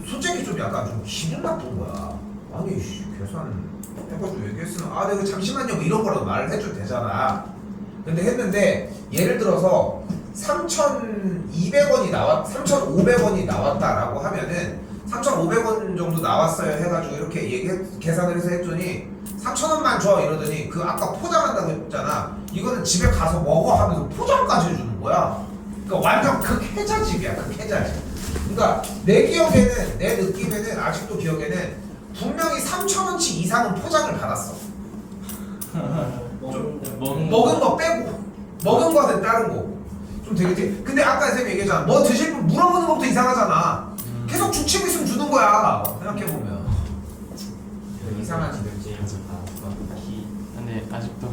솔직히 좀 약간 좀 기분 나쁜 거야. 아니 계산 해가지고 얘기했으면 아 내가 잠시만요 뭐 이런 거라도 말을 해줘도 되잖아. 근데 했는데 예를 들어서 3,200원이 3,500원이 나왔다라고 하면은 3,500원 정도 나왔어요 해가지고 이렇게 계산을 해서 했더니 3,000원만 줘 이러더니 그 아까 포장한다고 했잖아. 이거는 집에 가서 먹어 하면서 포장까지 해주는 거야. 그러니까 완전 극혜자집이야. 극혜자집. 그러니까 내 기억에는 내 느낌에는 아직도 기억에는 분명히 3,000원치 이상은 포장을 받았어. 좀 먹은 거 빼고 먹은 거는 다른 거고 좀 되게 근데 아까 쌤이 얘기했잖아. 뭐 드실 분 물어보는 것부터 이상하잖아. 계속 죽치고 있으면 주는 거야. 생각해보면 이상한 집이지. 근데 아직도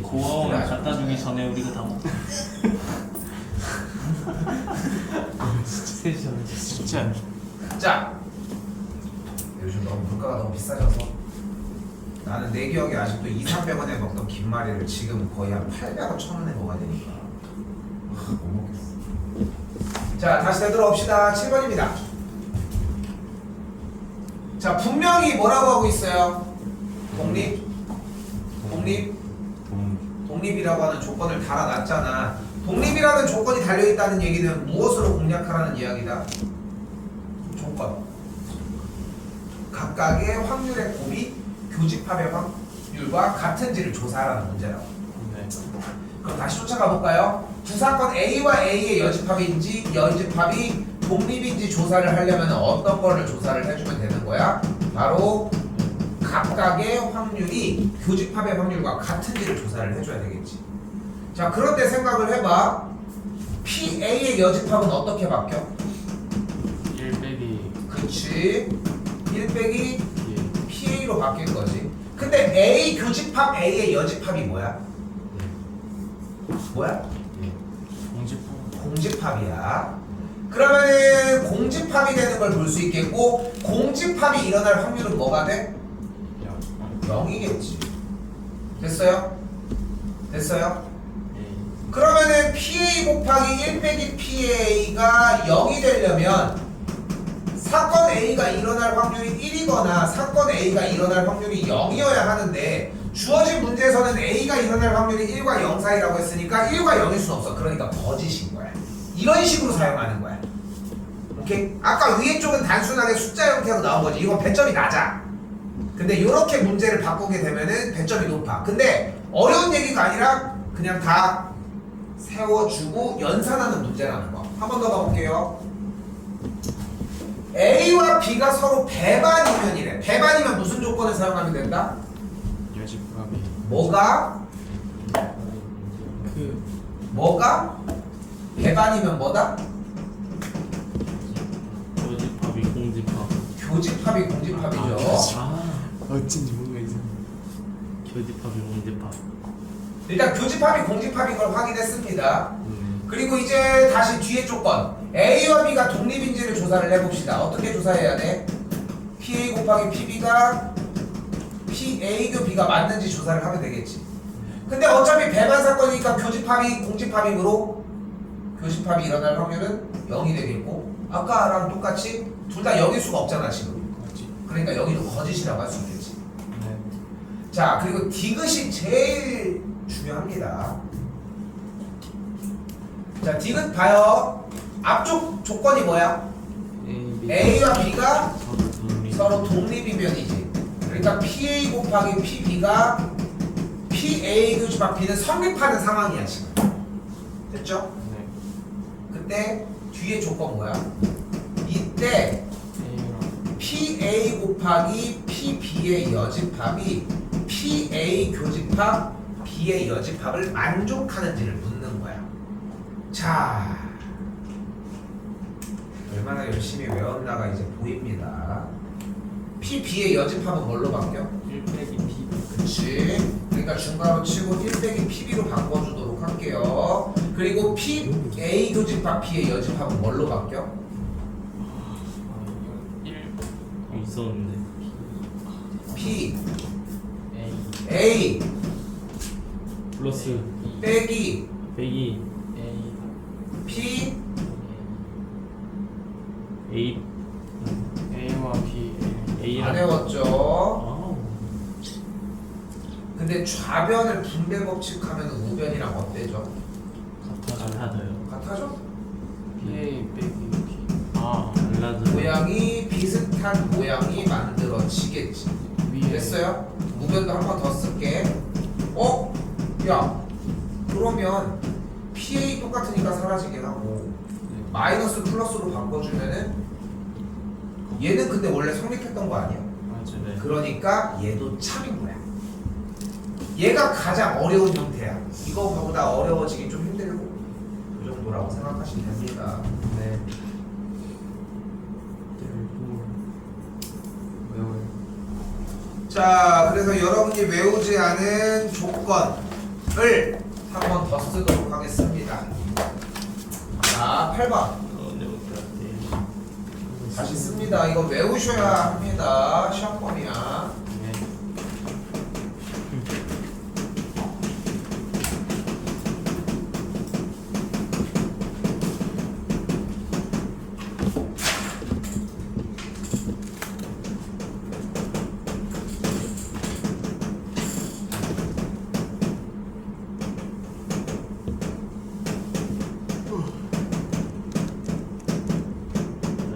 고아원 갖다 주기 전에 우리가 다 먹고 진짜 진짜 자 요즘 너무 물가가 너무 비싸져서 나는 내 기억에 아직도 200~300원에 먹던 김말이를 지금 거의 한 800원, 1,000원에 먹어야 되니까 못 먹겠어. 자 다시 되돌아옵시다. 7번입니다. 자 분명히 뭐라고 하고 있어요? 독립이라고 하는 조건을 달아놨잖아. 독립이라는 조건이 달려있다는 얘기는 무엇으로 공략하라는 이야기다? 조건. 각각의 확률의 곱이 교집합의 확률과 같은지를 조사하라는 문제라고. 네. 그럼 다시 쫓아가 볼까요? 두 사건 A와 A의 여집합이 독립인지 조사를 하려면 어떤 거를 조사를 해주면 되는 거야? 바로 각각의 확률이 교집합의 확률과 같은지를 조사를 해줘야 되겠지. 자 그런데 생각을 해봐. PA의 여집합은 어떻게 바뀌어? 1 빼기 그치 1 빼기 PA로 바뀐 거지. 근데 A 교집합 A의 여집합이 뭐야? 공집합이야. 그러면은 공집합이 되는 걸 볼 수 있겠고 공집합이 일어날 확률은 뭐가 돼? 0이겠지. 됐어요? 그러면은 PA 곱하기 1 빼기 PA가 0이 되려면 사건 A가 일어날 확률이 1이거나 사건 A가 일어날 확률이 0이어야 하는데 주어진 문제에서는 A가 일어날 확률이 1과 0 사이라고 했으니까 1과 0일 수는 없어. 그러니까 거짓인 거야. 이런 식으로 사용하는 거야. 오케이? 아까 위에 쪽은 단순하게 숫자 형태로 나온 거지. 이건 배점이 낮아. 근데 이렇게 문제를 바꾸게 되면은 배점이 높아. 근데 어려운 얘기가 아니라 그냥 다 세워주고 연산하는 문제라는 거. 한 번 더 가볼게요. A와 B가 서로 배반이면 이래. 배반이면 무슨 조건을 사용하면 된다? 여집합이 뭐가? 뭐가? 배반이면 뭐다? 여집합이 공집합. 교집합이 공집합이죠. 어쩐지 뭔가 이상해. 교집합이 공집합. 일단 교집합이 공집합인 걸 확인했습니다. 그리고 이제 다시 뒤에 조건 A와 B가 독립인지를 조사를 해봅시다. 어떻게 조사해야 돼? PA 곱하기 PB가 PA교 B가 맞는지 조사를 하면 되겠지. 근데 어차피 배만 사건이니까 교집합이 공집합이므로 교집합이 일어날 확률은 0이 되겠고 아까랑 똑같이 둘 다 0일 수가 없잖아 지금. 그렇지. 그러니까 여기도 거짓이라고 할 수 있겠지. 네. 자 그리고 디귿이 제일 중요합니다. 자 디귿 봐요. 앞쪽 조건이 뭐야? A와 B가 서로 독립이면이지. 그러니까 PA 곱하기 PB가 PA 교집합 B는 성립하는 상황이야 지금. 됐죠? 네. 그때 뒤에 조건 뭐야? 이때 A랑 PA 곱하기 PB의 여집합이 PA 교집합 B의 여집합을 만족하는지를 묻는 거야. 자, 얼마나 열심히 외웠나가 이제 보입니다. PB의 여집합은 뭘로 바뀌어? 1 빼기 B. 그치? 그러니까 중괄호 치고 1 빼기 PB로 바꿔주도록 할게요. 그리고 PA 교집합 B의 여집합은 뭘로 바뀌어? 1 있었는데. P A A 플러스 빼기 빼기 A P A A와 B A랑 안 외웠죠? 아우. 근데 좌변을 분배 법칙하면 우변이랑 어때죠? 같아요. 같아죠? PA 빼기 B. 아 달라져. 모양이 비슷한 모양이 만들어지겠지. 위에 됐어요? 우변도 한 번 더 쓸게. 어? 야 그러면 PA 똑같으니까 사라지게 하고 네. 마이너스 플러스로 바꿔주면은 얘는 근데 원래 성립했던 거 아니야? 맞죠. 네. 그러니까 얘도 참인 거야. 얘가 가장 어려운 형태야. 이거보다 어려워지기 좀 힘들고 그 정도라고 생각하시면 됩니다. 네. 외워요. 자, 그래서 여러분이 외우지 않은 조건을 한 번 더 쓰도록 하겠습니다. 자, 8번 언제부터 할때 다시 씁니다. 이거 외우셔야 합니다. 시험범위야. 네.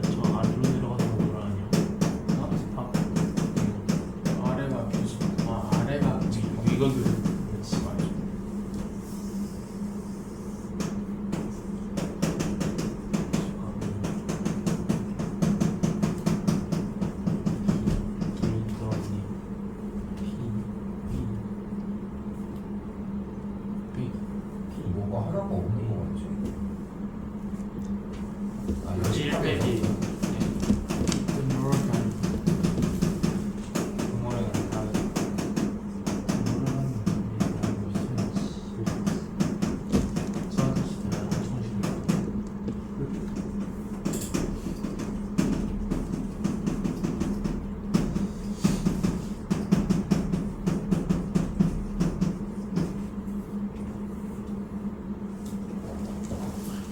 저 아래로 내려가서 뭐라 하냐? 아래가 교수. 아 아래가 이거 그렇지 맞죠. 뭐가 하나가 없는 거 같지? 아, 일 여집합에 빼기.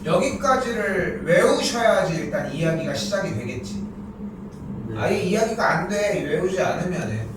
여기까지를 외우셔야지 일단 이야기가 시작이 되겠지. 아예 이야기가 안 돼. 외우지 않으면은.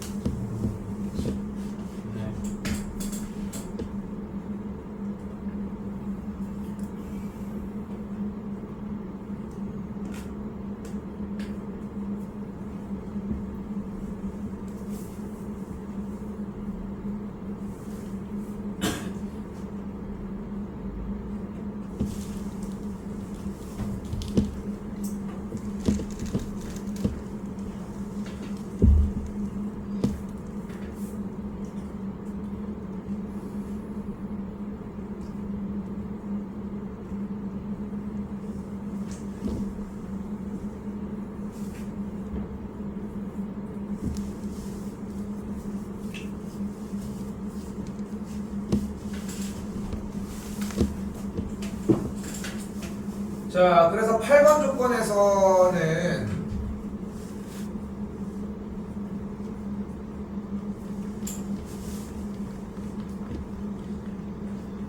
자, 그래서 8번 조건에서는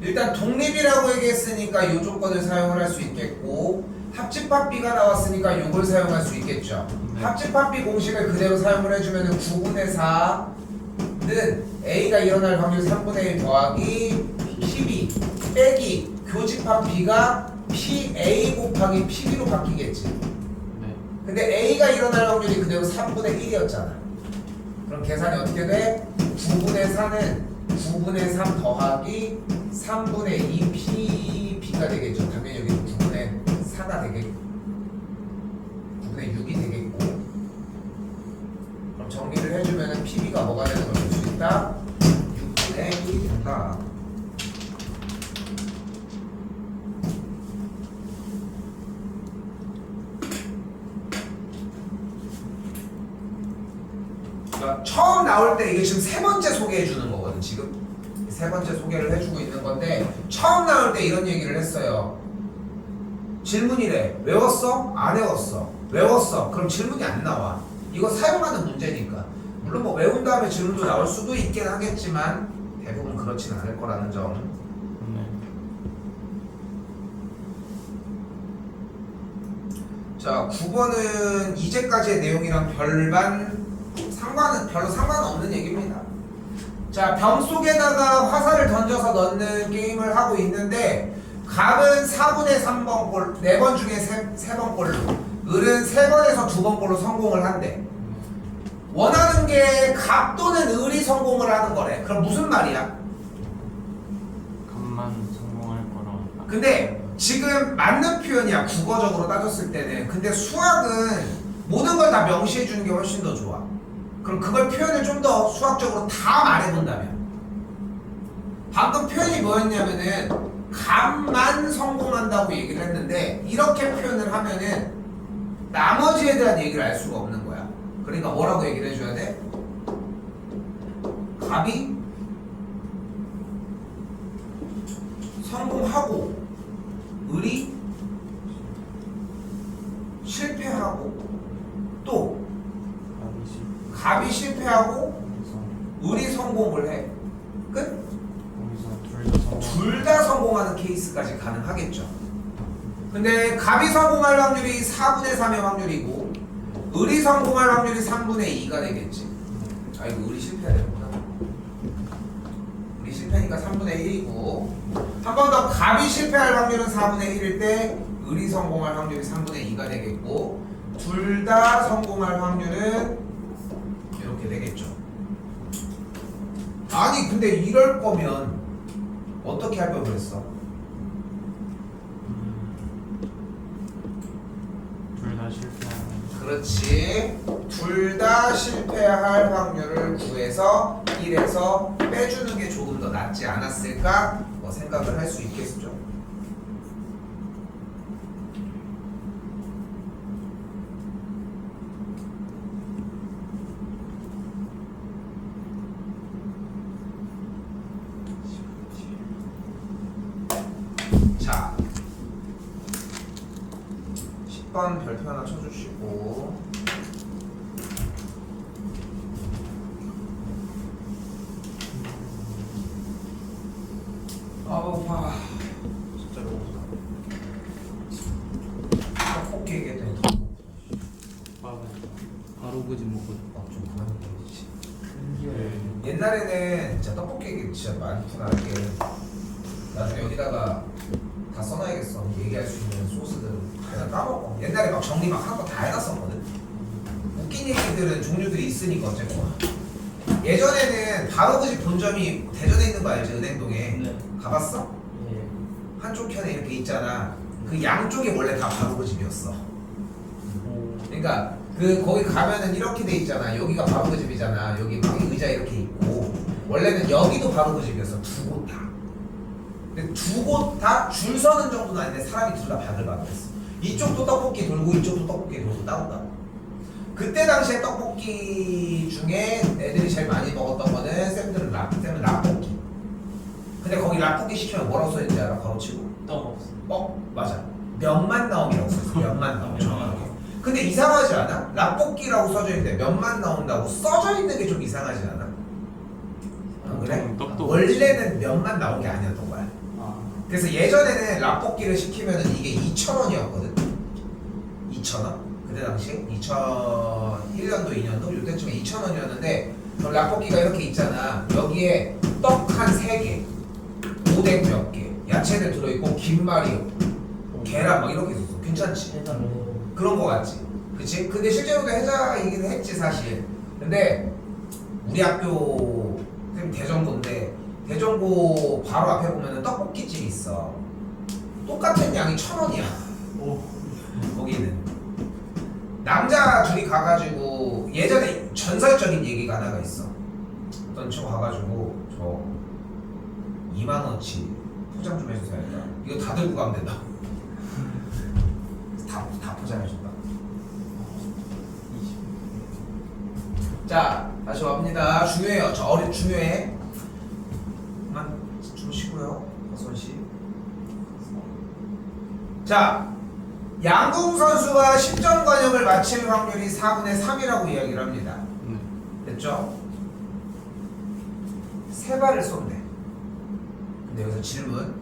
일단 독립이라고 얘기했으니까 이 조건을 사용을 할 수 있겠고, 합집합비가 나왔으니까 이걸 사용할 수 있겠죠. 합집합비 공식을 그대로 사용을 해주면 9분의 4는 A가 일어날 확률 3분의 1 더하기 PB 빼기 교집합비가 PA 곱하기 PB로 바뀌겠지. 네. 근데 A가 일어날 확률이 그대로 3분의 1이었잖아. 그럼 계산이 어떻게 돼? 9분의 4는 9분의 3 더하기 3분의 2 PB가 되겠죠. 당연히 여기 9분의 4가 되겠고 9분의 6이 되겠고, 그럼 정리를 해주면 PB가 뭐가 되는 걸 볼 수 있다? 6분의 1이 된다. 그러니까 처음 나올 때 이게 지금 세 번째 소개해 주는 거거든. 지금 세 번째 소개를 해주고 있는 건데, 처음 나올 때 이런 얘기를 했어요. 질문이래. 외웠어? 안 외웠어? 외웠어. 그럼 질문이 안 나와. 이거 사용하는 문제니까. 물론 뭐 외운 다음에 질문도 나올 수도 있긴 하겠지만 대부분 그렇진 않을 거라는 점. 네. 자, 9번은 이제까지의 내용이랑 별로 상관없는 얘기입니다. 자, 병 속에다가 화살을 던져서 넣는 게임을 하고 있는데, 갑은 4분의 3번 골, 4번 중에 3번 골로, 을은 3번에서 2번 골로 성공을 한대. 원하는 게 갑 또는 을이 성공을 하는 거래. 그럼 무슨 말이야? 갑만 성공할 거라. 근데 지금 맞는 표현이야, 국어적으로 따졌을 때는. 근데 수학은 모든 걸 다 명시해 주는 게 훨씬 더 좋아. 그럼 그걸 표현을 좀 더 수학적으로 다 말해본다면, 방금 표현이 뭐였냐면은 갑만 성공한다고 얘기를 했는데, 이렇게 표현을 하면은 나머지에 대한 얘기를 알 수가 없는 거야. 그러니까 뭐라고 얘기를 해줘야 돼? 갑이 성공하고 을이 실패하고, 또 갑이 실패하고 을이 성공을 해. 끝? 둘 다 성공하는 케이스까지 가능하겠죠. 근데 갑이 성공할 확률이 4분의 3의 확률이고, 을이 성공할 확률이 3분의 2가 되겠지. 아, 이거 을이 실패해야 되는구나. 을이 실패니까 3분의 1이고, 한 번 더 갑이 실패할 확률은 4분의 1일 때 을이 성공할 확률이 3분의 2가 되겠고, 둘 다 성공할 확률은 이렇게 되겠죠. 아니 근데 이럴 거면 어떻게 할 걸 그랬어? 둘 다 실패하는. 그렇지. 둘 다 실패할 확률을 구해서 1에서 빼주는 게 조금 더 낫지 않았을까? 뭐 생각을 할 수 있겠죠. 자, 10번 별표 하나 쳐주시고, 배고파. 진짜 배고프다. 떡볶이 얘기했더니 더 배고프다. 바로 먹고. 좀 그만 얘기해주지. 옛날에는 진짜 떡볶이 얘기 진짜 많구나. 이게 나중에 여기다가 다 써놔야겠어. 얘기할 수 있는 소스들 그냥 까먹어. 옛날에 막 정리 막 한 거 다 해놨었거든. 웃긴 얘기들은 종류들이 있으니까 어쨌거나. 예전에는 바로 그 집 본점이 대전에 있는 거 알지? 은행동에. 네. 가봤어? 예. 한쪽 편에 이렇게 있잖아. 그 양쪽이 원래 다 바로 그 집이었어. 그러니까 그 거기 가면은 이렇게 돼 있잖아. 여기가 바로 그 집이잖아. 여기 막 의자 이렇게 있고, 원래는 여기도 바로 그 집이었어. 두 곳 다. 근데 두 곳 다 줄 서는 정도는 아닌데 사람이 둘 다 바글바글했어. 이쪽도 떡볶이 돌고 이쪽도 떡볶이 돌고 따로따로. 그때 당시에 떡볶이 중에 애들이 제일 많이 먹었던 거는 쌤은 라볶이. 근데 거기 라볶이 시키면 뭐라고 써있는지 알아? 가로치고 떡 없어. 맞아. 몇만 나옴이라고 써있어. 몇만 나옴. 정확하게. 근데 이상하지 않아? 라볶이라고 써져 있는데 몇만 나온다고 써져 있는 게 좀 이상하지 않아? 그래? 원래는 몇만 나온 게 아니었던 거야. 그래서 예전에는 라볶이를 시키면은 이게 2,000원이었거든. 2,000원. 그때 당시 2001년도 2년도 이때쯤에 2,000원이었는데 라볶이가 이렇게 있잖아. 여기에 떡 한 3개, 오뎅 몇 개, 야채들 들어있고 김말이, 계란 막 이렇게 있었어. 괜찮지? 그런 거 같지? 그치? 근데 실제로도 해자이긴 했지 사실. 근데 우리 학교 대전고인데 대전고 바로 앞에 보면은 떡볶이집이 있어. 똑같은 양이 1,000원이야. 거기는 남자 둘이 가가지고 예전에 전설적인 얘기가 하나가 있어. 어떤 친구 가가지고 저 2만원치 포장 좀 해주세요. 이거 다 들고 가면 된다. 다 포장해준다. 자, 다시 와봅니다. 중요해요. 저 중요해. 그만 좀 쉬고요. 허선씨. 자, 양궁 선수가 10점 관역을 맞힐 확률이 4분의 3이라고 이야기를 합니다. 됐죠? 3발을 쏜대. 근데 여기서 질문.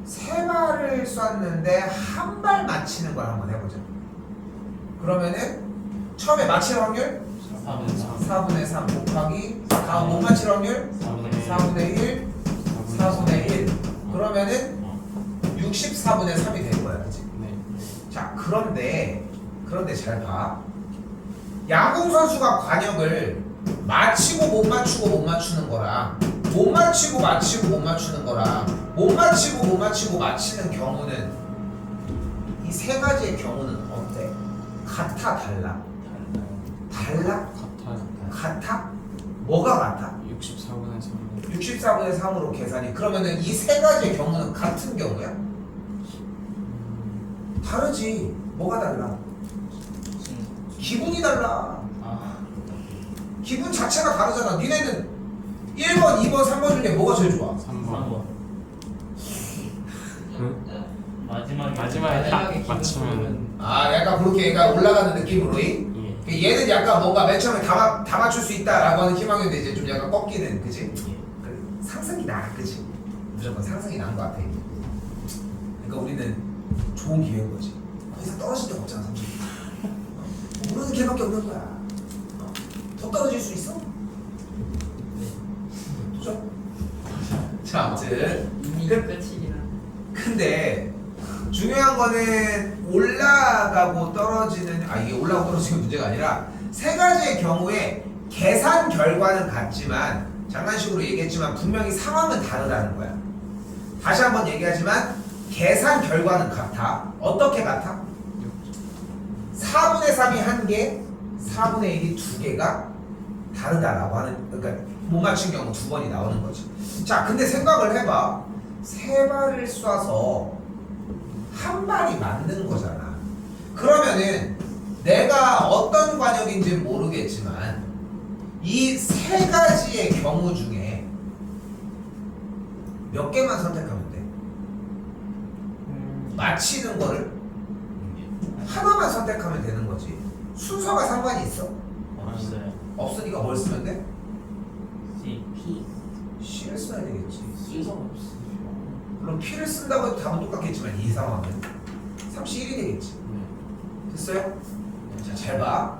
3발을 쐈는데 한 발 맞히는 걸 한번 해보자. 그러면은 처음에 맞힐 확률 4분의 3 곱하기 다음 못 맞힐 확률 4분의 1 4분의 1 그러면은 64분의 3이 될 거야. 그치? 자, 그런데 잘 봐. 양궁 선수가 관역을 맞히고 못 맞추고 못 맞추는 거랑 못 맞히고 맞히고 못 맞추는 거랑 못 맞히고 못 맞히고 맞히는 경우는 이 3가지의 경우는 어때? 같아 달라? 달라? 같아? 뭐가 같아? 64분의 3. 64분의 3으로 계산이. 그러면은 이 3가지의 경우는 같은 경우야? 다르지. 뭐가 달라? 기분이 달라. 기분 자체가 다르잖아. 니네는 1번, 2번, 3번 중에 뭐가 제일 좋아? 3번. 마지막에 딱 맞추면 아, 약간 그렇게 얘가 올라가는 느낌으로. 예. 얘는 약간 뭔가 맨 처음에 다 맞출 수 있다라고 하는 희망인데 이제 좀 약간 꺾이는, 그치? 상승이 나, 그치? 무조건 상승이 난 것 같아. 그러니까 우리는 좋은 기회인 거지. 더 이상 떨어질 데가 없잖아, 삼촌. 모르는 개밖에 없는 거야. 더 떨어질 수 있어? 그죠? 자, 아무튼 이미 끝이긴 한데. 근데 중요한 거는 올라가고 떨어지는 이게 올라가고 떨어지는 문제가 아니라 3가지의 경우에 계산 결과는 같지만 장난식으로 얘기했지만 분명히 상황은 다르다는 거야. 다시 한번 얘기하지만 계산 결과는 같아. 어떻게 같아? 4분의 3이 1개, 4분의 1이 2개가 다르다라고 하는, 그러니까 못 맞춘 경우 2번이 나오는 거지. 자, 근데 생각을 해봐. 3발을 쏴서 한 발이 맞는 거잖아. 그러면은 내가 어떤 관역인지는 모르겠지만 이 3가지의 경우 중에 몇 개만 선택하면 돼? 맞히는 거를 하나만 선택하면 되는 거지. 순서가 상관이 있어? 없어요. 없으니까 뭘 쓰면 돼? P. C를 써야 되겠지. 순서 없어. 물론 P를 쓴다고 해도 답은 똑같겠지만 이 상황은 31이 되겠지. 됐어요? 자, 잘 봐.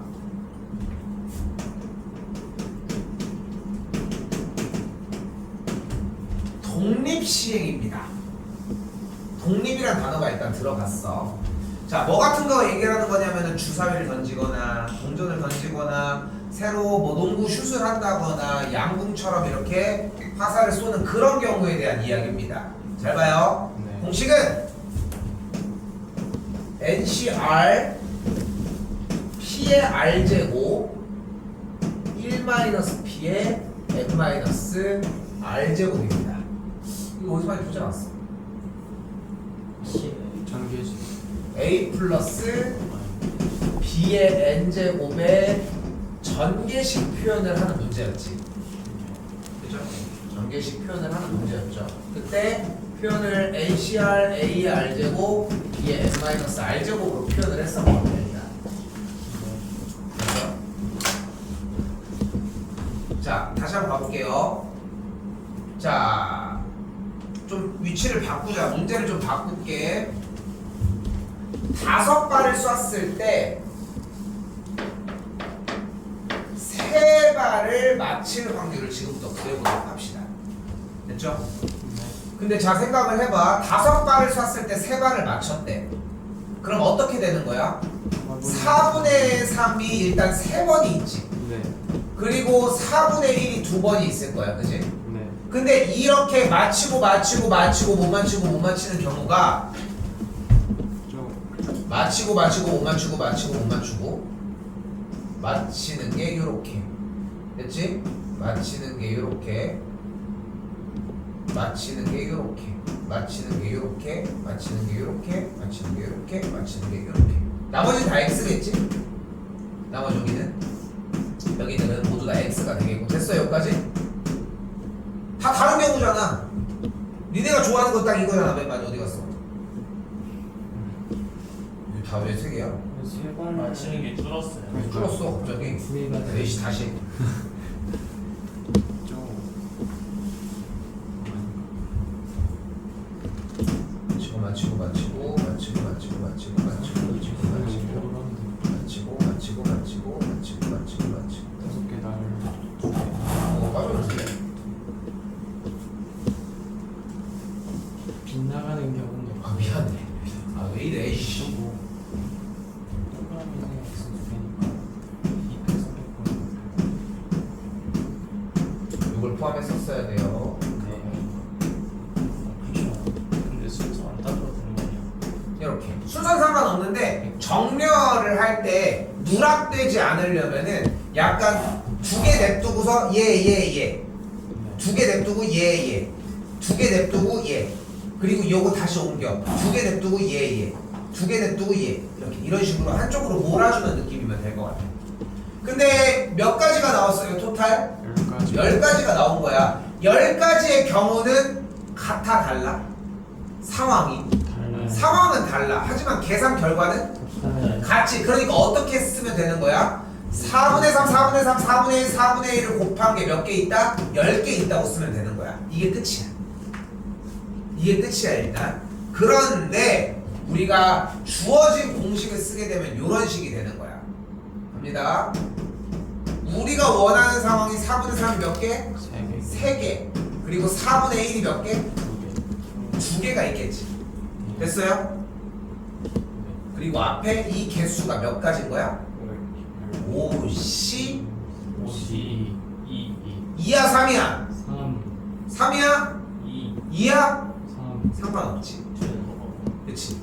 독립시행입니다. 독립이란 단어가 일단 들어갔어. 자, 뭐 같은 거 얘기하는 거냐면은 주사위를 던지거나 동전을 던지거나 새로 뭐 농구 슛을 한다거나 양궁처럼 이렇게 화살을 쏘는 그런 경우에 대한 이야기입니다. 잘 봐요. 네. 공식은 NCR P의 R제곱 1-P의 N-R제곱입니다. 이거 어디서 많이 보지 않았어? 전개식. A 플러스 B의 N제곱의 전개식 표현을 하는 문제였지. 그죠? 전개식 표현을 하는 문제였죠. 그때 표현을 NCR A R제곱 B 이게 n-r제곱으로 표현을 했었거든요. 일단. 그래서 자, 다시 한번 가볼게요. 자, 좀 위치를 바꾸자. 문제를 좀 바꿀게. 5발을 쐈을 때 3발을 맞힐 확률을 지금부터 구해보도록 합시다. 됐죠? 근데 자, 생각을 해봐. 5발을 쐈을 때 3발을 맞췄대. 그럼 어떻게 되는 거야? 4분의 3이 일단 3번이 있지. 네. 그리고 4분의 1이 2번이 있을 거야. 그지? 네. 근데 이렇게 맞히고 못 맞히는 경우가 좀 맞히고 못 맞히는 게 요렇게. 됐지? 맞히는 게 요렇게 나머지는 다 x겠지? 나머지 여기는 모두 다 x가 되겠고. 됐어? 여기까지? 다 다른 경우잖아. 니네가 좋아하는 건 딱 이거잖아. 맨 마지 어디 갔어? 다 왜 3개야? 세번 맞히는 게 줄었어요. 줄었어 갑자기. 넷이 다시. 빗나가는 경우도 아 미안해. 아 왜 이래? 이씨. 동그라미 생각했으니까 이걸 포함했었어야 돼요. 그렇죠. 근데 순서 안 따져도 되는 거 아니야? 이렇게 순서는 상관없는데 정렬을 할 때 누락되지 않으려면은 약간 2개 냅두고서 얘 2개 냅두고 얘 2개 냅두고 얘 그리고 요거 다시 옮겨 2개 냅두고 얘 2개 냅두고 얘 이렇게 이런 식으로 한쪽으로 몰아주는 느낌이면 될 것 같아. 근데 몇 가지가 나왔어요? 토탈? 10가지가 나온 거야. 10가지의 경우는 같아 달라? 상황이 달라요. 상황은 달라. 하지만 계산 결과는 같이. 그러니까 어떻게 쓰면 되는 거야? 4분의 3, 4분의 3, 4분의 1, 4분의 1을 곱한 게 몇 개 있다? 10개 있다고 쓰면 되는 거야. 이게 끝이야. 일단. 그런데 우리가 주어진 공식을 쓰게 되면 이런 식이 되는 거야. 갑니다. 우리가 원하는 상황이 4분의 3이 몇 개? 3개. 그리고 4분의 1이 몇 개? 2개가 있겠지. 됐어요? 그리고 앞에 이 개수가 몇 가지인 거야? 5시 2야 3이야? 3이야? 2야? 상관없지. 그치?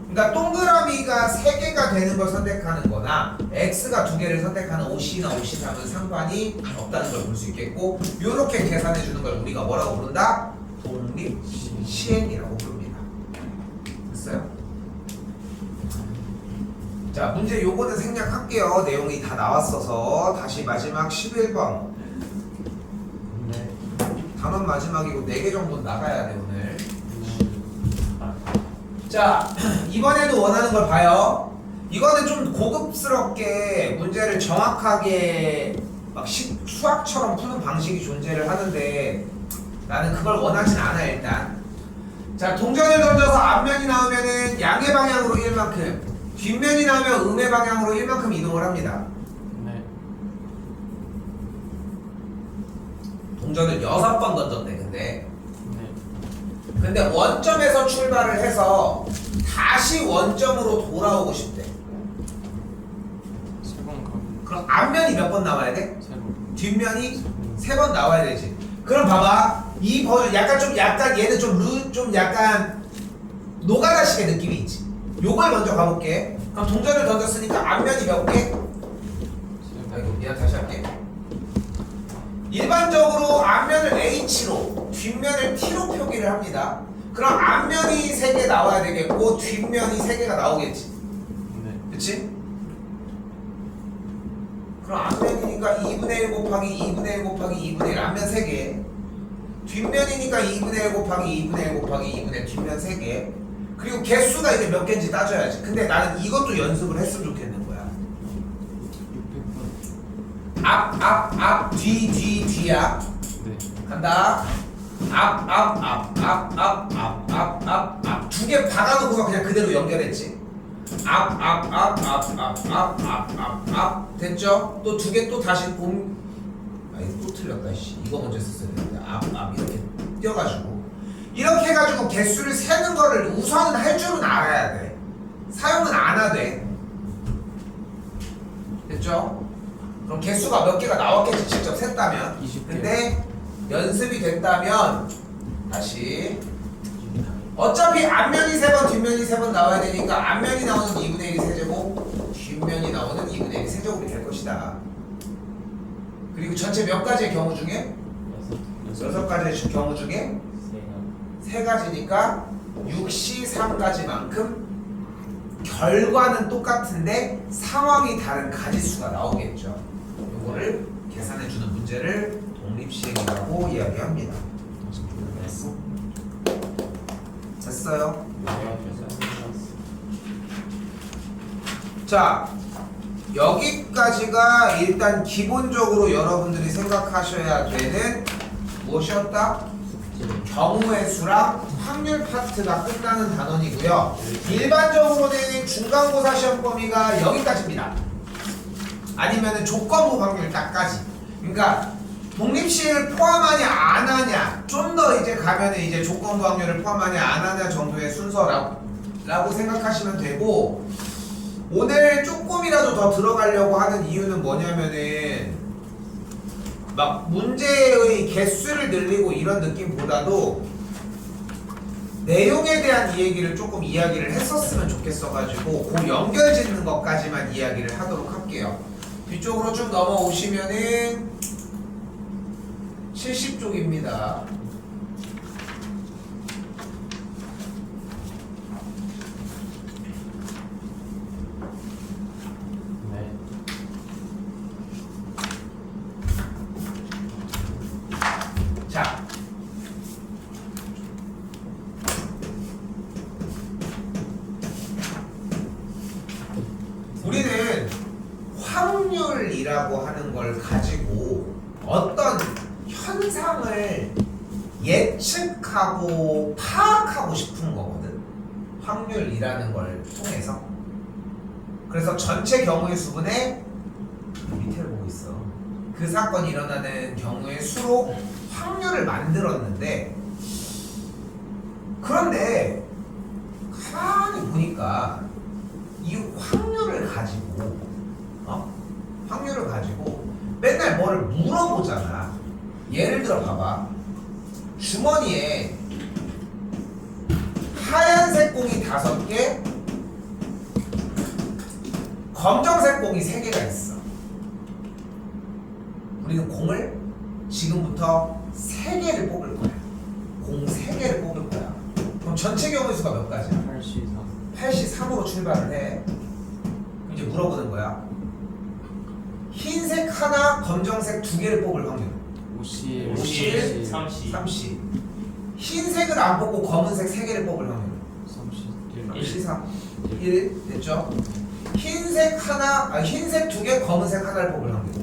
그러니까 동그라미가 3개가 되는 걸 선택하는 거나 x가 2개를 선택하는 OC나 OC3은 상관이 없다는 걸 볼 수 있겠고, 요렇게 계산해 주는 걸 우리가 뭐라고 부른다? 독립 시행이라고 부릅니다. 됐어요? 자, 문제 요거는 생략할게요. 내용이 다 나왔어서. 다시 마지막 11번. 단원 마지막이고 4개 정도 나가야 돼 오늘. 자, 이번에도 원하는 걸 봐요. 이거는 좀 고급스럽게 문제를 정확하게 막 수학처럼 푸는 방식이 존재를 하는데 나는 그걸 원하진 않아. 일단 자, 동전을 던져서 앞면이 나오면은 양의 방향으로 1만큼, 뒷면이 나오면 음의 방향으로 1만큼 이동을 합니다. 동전을 6번 던졌네. 근데 원점에서 출발을 해서 다시 원점으로 돌아오고 싶대. 그럼 앞면이 몇 번 나와야 돼? 뒷면이 3번 나와야 되지. 그럼 봐봐, 이 버전 약간 얘는 좀 약간 노가다식의 느낌이 있지. 요걸 먼저 가볼게. 그럼 동전을 던졌으니까 앞면이 몇 개? 아이고 미안, 다시 할게. 일반적으로 앞면을 H로 뒷면을 T로 표기를 합니다. 그럼 앞면이 3개 나와야 되겠고 뒷면이 3개가 나오겠지. 그치? 그럼 앞면이니까 2분의 1 곱하기 2분의 1 곱하기 2분의 1 앞면 3개, 뒷면이니까 2분의 1 곱하기 2분의 1 곱하기 2분의 뒷면 3개. 그리고 개수가 이제 몇 개인지 따져야지. 근데 나는 이것도 연습을 했으면 좋겠는 거야. 600번. 앞, 뒤, 뒤야. 네. 간다. 앞. 두 개 박아놓고서 그냥 그대로 연결했지. 앞. 됐죠? 또 두 개 또 다시 아니 또 틀렸다. 씨. 이거 먼저 썼어야 되는데. 앞 이렇게 띄어가지고. 이렇게 해가지고 개수를 세는 거를 우선은 할 줄은 알아야 돼. 사용은 안 하되. 됐죠? 그럼 개수가 몇 개가 나왔겠지 직접 셌다면. 20개. 근데 연습이 됐다면 다시 어차피 앞면이 3번 뒷면이 3번 나와야 되니까 앞면이 나오는 2분의 1이 세제곱, 뒷면이 나오는 2분의 1이 세제곱이 될 것이다. 그리고 전체 몇 가지의 경우 중에? 6가지의 경우 중에 3가지니까 6시 3가지만큼 결과는 똑같은데 상황이 다른 가지수가 나오겠죠. 요거를 계산해주는 문제를 독립시행이라고 이야기합니다. 됐어요? 자, 여기까지가 일단 기본적으로 여러분들이 생각하셔야 되는 무엇이었다? 경우의 수랑 확률 파트가 끝나는 단원이고요. 일반적으로는 중간고사 시험 범위가 여기까지입니다. 아니면은 조건부 확률 딱까지. 그러니까 독립시행을 포함하냐 안 하냐, 좀 더 이제 가면은 이제 조건부 확률을 포함하냐 안 하냐 정도의 순서라고 생각하시면 되고, 오늘 조금이라도 더 들어가려고 하는 이유는 뭐냐면은 막 문제의 개수를 늘리고 이런 느낌보다도 내용에 대한 얘기를 조금 이야기를 했었으면 좋겠어가지고 그 연결 짓는 것까지만 이야기를 하도록 할게요. 뒤쪽으로 쭉 넘어오시면은 70쪽입니다. 네. 자, 우리는 확률이라고 하는 걸 가지고 어떤 현상을 예측하고 파악하고 싶은 거거든. 확률이라는 걸 통해서. 그래서 전체 경우의 수분의 밑에를 보고 있어. 그 사건이 일어나는 경우의 수로 확률을 만들었는데, 그런데 가만히 보니까 이 확률을 가지고 맨날 뭐를 물어보잖아. 예를 들어 봐봐. 주머니에 하얀색 공이 5개, 검정색 공이 3개가 있어. 우리는 공을 지금부터 3개를 뽑을 거야. 공 3개를 뽑을 거야. 그럼 전체 경우의 수가 몇 가지야? 83으로 출발을 해. 그럼 이제 물어보는 거야. 흰색 하나, 검정색 2개를 뽑을 확률. 50, 30. 흰색을 안 뽑고 검은색 3개를 뽑을 확률. 3, 1 됐죠? 흰색 2개, 검은색 하나를 뽑을 확률.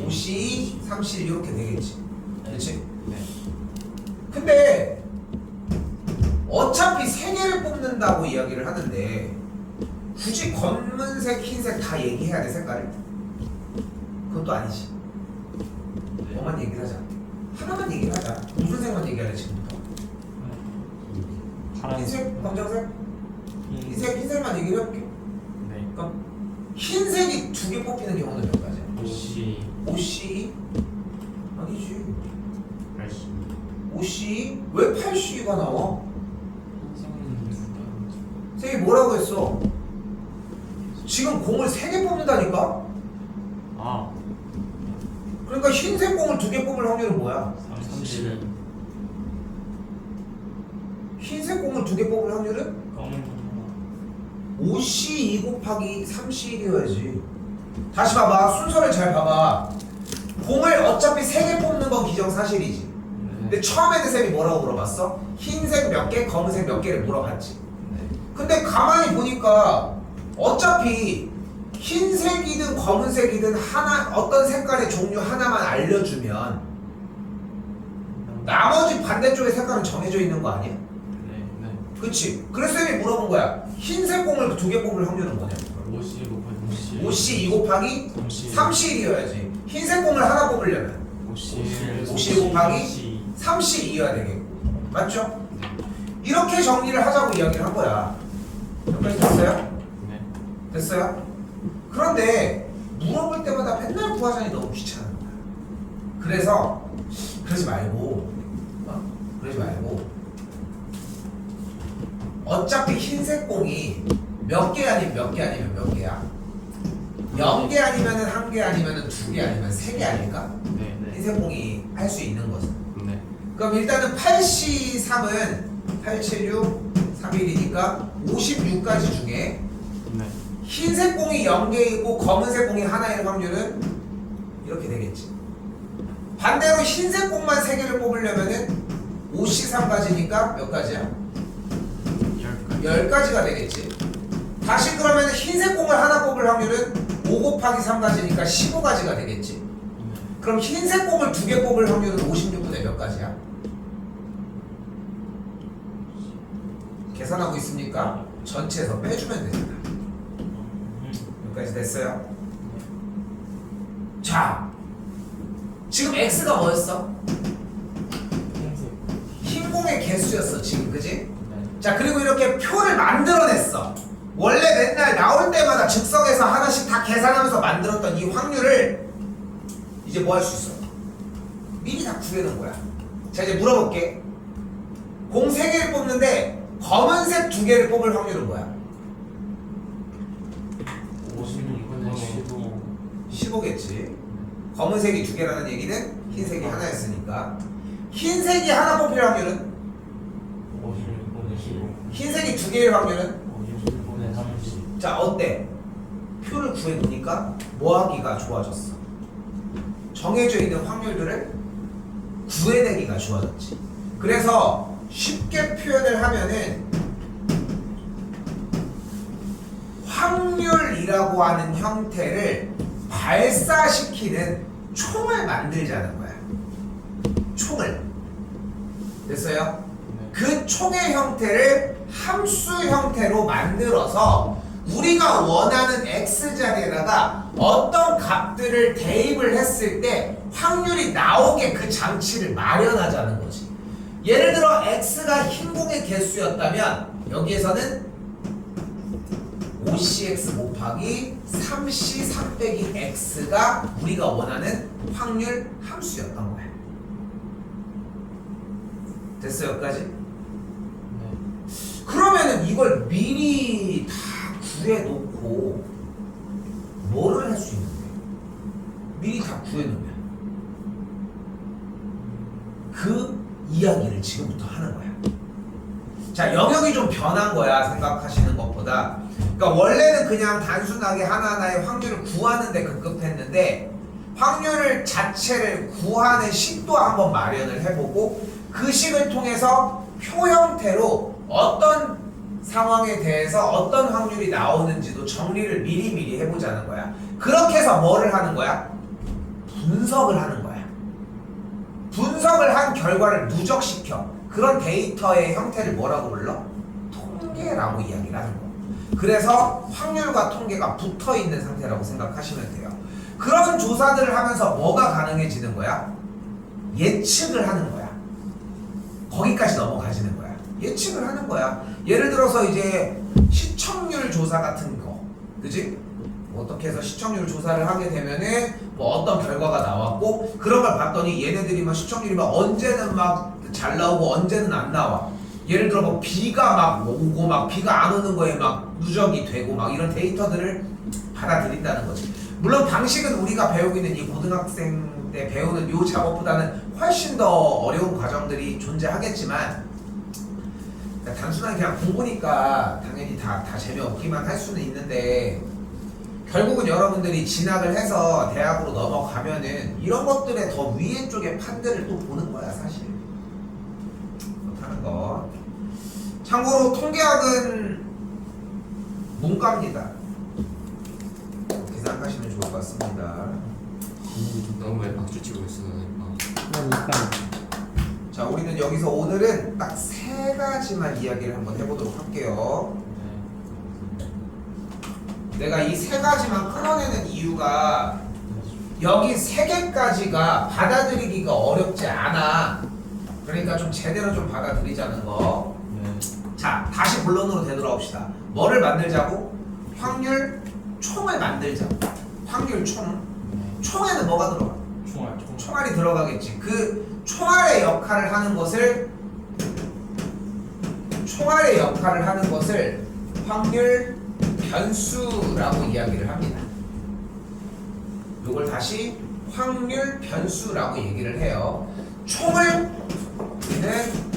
50, 30 이렇게 되겠지. 그렇지? 네. 근데 어차피 3개를 뽑는다고 이야기를 하는데 굳이 검은색, 흰색 다 얘기해야 돼, 색깔을? 그것도 아니지. 뭐만 얘기를 하자. 하나만 얘기를 하자. 무슨 색만 얘기하래 지금부터? 흰색, 검정색? 흰색만 얘기를 해볼게. 네. 그러니까 흰색이 2개 뽑히는 경우는 몇 가지야? 5C? 아니지. 5C? 왜 8C가 나와? 선생님이 뭐라고 했어? 지금 공을 3개 뽑는다니까? 아, 그러니까 흰색 공을 2개 뽑을 확률은 뭐야? 30. 흰색 공을 2개 뽑을 확률은? 5C 2 곱하기 3C 1이어야지. 다시 봐봐. 순서를 잘 봐봐. 공을 어차피 3개 뽑는 건 기정사실이지. 근데 처음에 쌤이 뭐라고 물어봤어? 흰색 몇 개, 검은색 몇 개를 물어봤지. 근데 가만히 보니까 어차피 흰색이든 검은색이든 하나 어떤 색깔의 종류 하나만 알려주면 나머지 반대쪽의 색깔은 정해져 있는 거 아니야? 네. 그치? 그래서 쌤이 물어본 거야. 흰색 공을 2개 뽑을 확률은 뭐냐? 5C 5C 2 곱하기 3C1이어야지. 흰색 공을 하나 뽑으려면 5C 곱하기 3C2여야 되겠고. 맞죠? 이렇게 정리를 하자고 이야기를 한 거야. 여기까지 됐어요? 네. 됐어요? 그런데 물어볼 때마다 맨날 구하자니 너무 귀찮은 거야. 그래서 그러지 말고 어차피 흰색 공이 몇 개 아니면 몇 개 아니면 몇 개야? 0개 아니면은 1개 아니면은 2개 아니면 3개 아닐까? 네. 흰색 공이 할 수 있는 거죠. 네. 그럼 일단은 8C3은 876, 31이니까 56가지 중에 네. 흰색 공이 0개이고 검은색 공이 하나일 확률은 이렇게 되겠지. 반대로 흰색 공만 3개를 뽑으려면은 5C3가지니까 몇 가지야? 10가지가 되겠지. 다시 그러면 흰색 공을 하나 뽑을 확률은 5 곱하기 3가지니까 15가지가 되겠지. 그럼 흰색 공을 2개 뽑을 확률은 56분의 몇 가지야? 계산하고 있습니까? 전체에서 빼주면 되잖아. 여기까지 됐어요? 자, 지금 X가 뭐였어? 흰 공의 개수였어 지금, 그지? 자, 그리고 이렇게 표를 만들어냈어. 원래 맨날 나올 때마다 즉석에서 하나씩 다 계산하면서 만들었던 이 확률을 이제 뭐 할 수 있어? 미리 다 구해놓은 거야. 자, 이제 물어볼게. 공 3개를 뽑는데 검은색 2개를 뽑을 확률은 뭐야? 15겠지. 검은색이 2개라는 얘기는 흰색이 하나였으니까. 흰색이 하나 뽑힐 확률은? 흰색이 2개일 확률은? 자, 어때? 표를 구해보니까 뭐하기가 좋아졌어? 정해져 있는 확률들을 구해내기가 좋아졌지. 그래서 쉽게 표현을 하면은 확률이라고 하는 형태를 발사시키는 총을 만들자는 거야. 총을. 됐어요? 그 총의 형태를 함수 형태로 만들어서 우리가 원하는 x자리에다가 어떤 값들을 대입을 했을 때 확률이 나오게 그 장치를 마련하자는 거지. 예를 들어 x가 흰 공의 개수였다면 여기에서는 5cx 곱하기 3c 3 빼기 x가 우리가 원하는 확률 함수였던 거야. 됐어요? 여기까지? 그러면은 이걸 미리 다 구해놓고 뭐를 할 수 있는데? 미리 다 구해놓으면 그 이야기를 지금부터 하는 거야. 자, 영역이 좀 변한 거야, 생각하시는 것보다. 그러니까 원래는 그냥 단순하게 하나하나의 확률을 구하는 데 급급했는데 확률을 자체를 구하는 식도 한번 마련을 해보고 그 식을 통해서 표 형태로 어떤 상황에 대해서 어떤 확률이 나오는지도 정리를 미리미리 해보자는 거야. 그렇게 해서 뭐를 하는 거야? 분석을 하는 거야. 분석을 한 결과를 누적시켜. 그런 데이터의 형태를 뭐라고 불러? 통계라고 이야기를 하는 거야. 그래서 확률과 통계가 붙어있는 상태라고 생각하시면 돼요. 그런 조사들을 하면서 뭐가 가능해지는 거야? 예측을 하는 거야. 거기까지 넘어가지는 거야. 예측을 하는 거야. 예를 들어서 이제 시청률 조사 같은 거, 그지? 어떻게 해서 시청률 조사를 하게 되면은 뭐 어떤 결과가 나왔고 그런 걸 봤더니 얘네들이 막 시청률이 막 언제는 막 잘 나오고 언제는 안 나와. 예를 들어 뭐 비가 막 오고 막 비가 안 오는 거에 막 누적이 되고 막 이런 데이터들을 받아들인다는 거지. 물론 방식은 우리가 배우고 있는 이 고등학생 때 배우는 요 작업보다는 훨씬 더 어려운 과정들이 존재하겠지만 그러니까 단순하게 그냥 공부니까 당연히 다 재미없기만 할 수는 있는데 결국은 여러분들이 진학을 해서 대학으로 넘어가면은 이런 것들의 더 위에 쪽의 판들을 또 보는 거야, 사실. 그렇다는 거. 참고로 통계학은 문과입니다. 이렇게 생각하시면 좋을 것 같습니다. 너무 왜 박수 치고 있어? 그러니까 자, 우리는 여기서 오늘은 딱 세 가지만 이야기를 한번 해보도록 할게요. 내가 이 세 가지만 끊어내는 이유가 여기 세 개까지가 받아들이기가 어렵지 않아. 그러니까 좀 제대로 좀 받아들이자는 거. 자, 다시 본론으로 되돌아옵시다. 뭐를 만들자고? 확률 총을 만들자고. 확률 총. 총에는 뭐가 들어가? 총알이 들어가겠지. 그 총알의 역할을 하는 것을 확률 변수라고 이야기를 합니다. 이걸 다시 확률 변수라고 얘기를 해요. 총을 우리는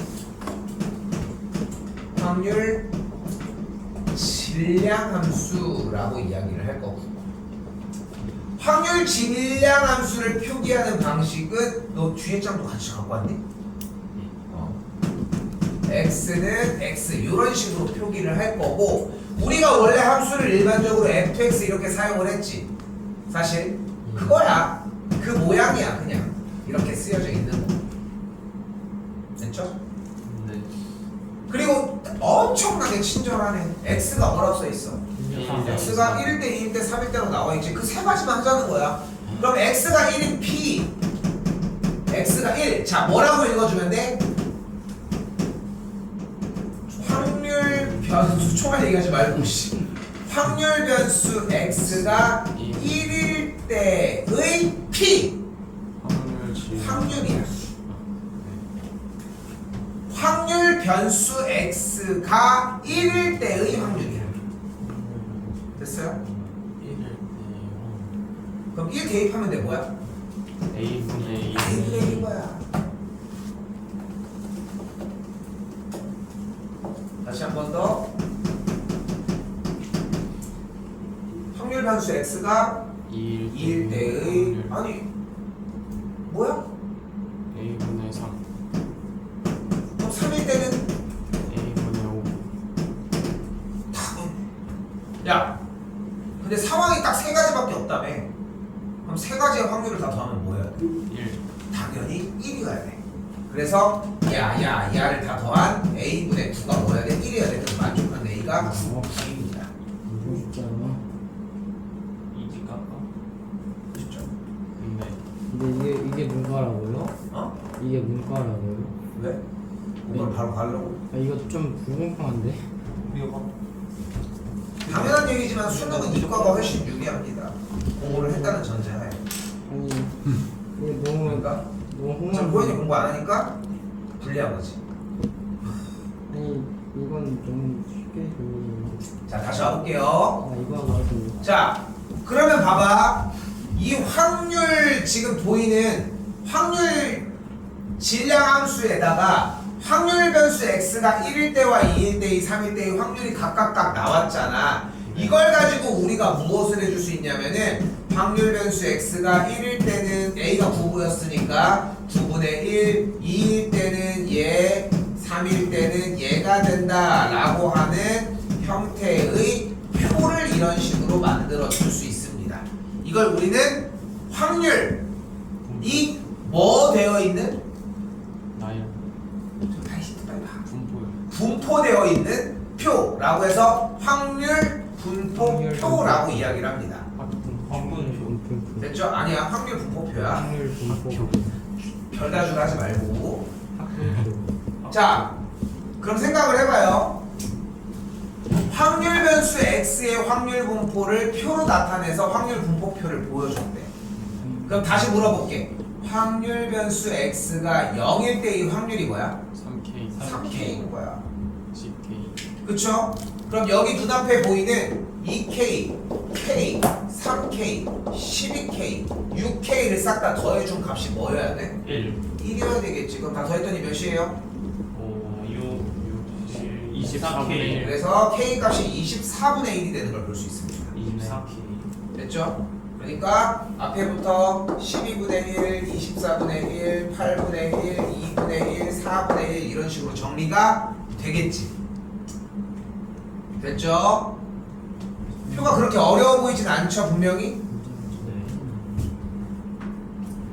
확률 질량 함수라고 이야기를 할 거고, 확률 질량 함수를 표기하는 방식은 너 뒤에 장도 같이 갖고 왔니? x는 x 이런 식으로 표기를 할 거고, 우리가 원래 함수를 일반적으로 fx 이렇게 사용을 했지. 사실 그거야. 그 모양이야. 그냥 이렇게 쓰여져 있는 거. 됐죠? 네. 그리고 엄청나게 친절하네. x가 뭐라고 써 있어? x가 1일 때, 2일 때, 3일 때로 나와 있지. 그 세 가지만 하자는 거야. 그럼 x가 1인 p, x가 1. 자, 뭐라고 읽어주면 돼? 확률 변수, 총알 얘기하지 말고 씨. 확률 변수 x가 1일 때의 p. 확률이야. 확률 변수 x가 1일 때의 확률이야. 됐어요? 그럼 1 대입하면 돼 뭐야? A분의 2분의 1인 거야. 다시 한 번 더. 확률 변수 x가 2일 때의 아니 뭐야? A분의 3 그럼 3일 때는 A분의 5 야, 근데 상황이 딱 세 가지밖에 없다며. 그럼 세 가지의 확률을 다 더하면 뭐 해야 돼? 1 당연히 1이어야 돼. 그래서 야를 다 더한 a분의 9가 뭐야 돼? 1이어야 돼. 그럼 만족한 a가 9입니다. 이지 깎아? 쉽죠? 네. 근데 이게 문과라고요? 어? 이게 문과라고요? 왜? 이걸 바로 가려고? 아 이거 좀 불공평한데? 당연한 얘기지만 수능은 이과가 훨씬 유리합니다. 공부를 했다는 전제하에. 아니 이게 너무 그러니까 너무 지금 홍합. 고현이 공부 안 하니까 불리한 거지. 아니 이건 좀 쉽게 그. 자, 다시 와볼게요. 아 이거 하고 자, 그러면 봐봐. 이 확률 지금 보이는 확률 질량 함수에다가 확률 변수 x가 1일 때와 2일 때의 3일 때의 확률이 각각 나왔잖아. 이걸 가지고 우리가 무엇을 해줄 수 있냐면은 확률 변수 x가 1일 때는 a가 9였으니까 9분의 1, 2일 때는 얘, 3일 때는 얘가 된다라고 하는 형태의 표를 이런 식으로 만들어 줄 수 있습니다. 이걸 우리는 확률, 이 뭐 되어 있는? 나요 분포요 분포되어 있는 표라고 해서 확률 분포표라고 이야기를 합니다. 확분 됐죠? 아니야, 확률 분포표야. 확률 분포. 별다줄 하지 말고. 확률표. 자, 그럼 생각을 해봐요. 확률 변수 x의 확률 분포를 표로 나타내서 확률 분포표를 보여줬대. 그럼 다시 물어볼게. 확률 변수 x가 0일 때의 확률이 뭐야? 3K 3k인 거야. 10K 그쵸? 그럼 여기 눈앞에 보이는 2k, k, 3k, 12k, 6k를 싹 다 더해준 값이 뭐여야 돼? 1이어야 되겠지. 그럼 다 더했더니 몇이에요? 24분의 1 그래서 k 값이 24분의 1이 되는 걸 볼 수 있습니다. 24K. 됐죠? 그러니까 앞에부터 12분의 1, 24분의 1, 8분의 1, 2분의 1, 4분의 1 이런 식으로 정리가 되겠지. 됐죠? 표가 그렇게 어려워 보이진 않죠, 분명히?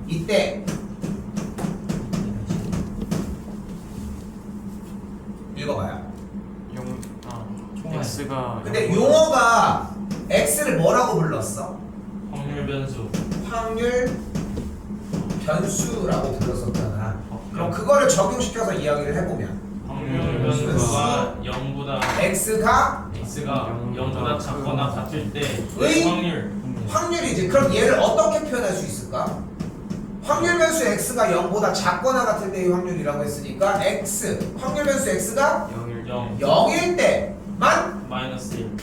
이때 읽어봐요. x가 근데 용어가 x를 뭐라고 불렀어? 확률 변수. 확률 변수라고 불렀었잖아. 그럼 그거를 적용시켜서 이야기를 해보면 확률 변수가 0보다 x가 x가 0보다 작거나 같을 때 의? 확률. 확률이지. 그럼 얘를 어떻게 표현할 수 있을까? 확률 변수 x가 0보다 작거나 같을 때의 확률이라고 했으니까 x 확률 변수 x가 0 0일 때만 마이너스 1.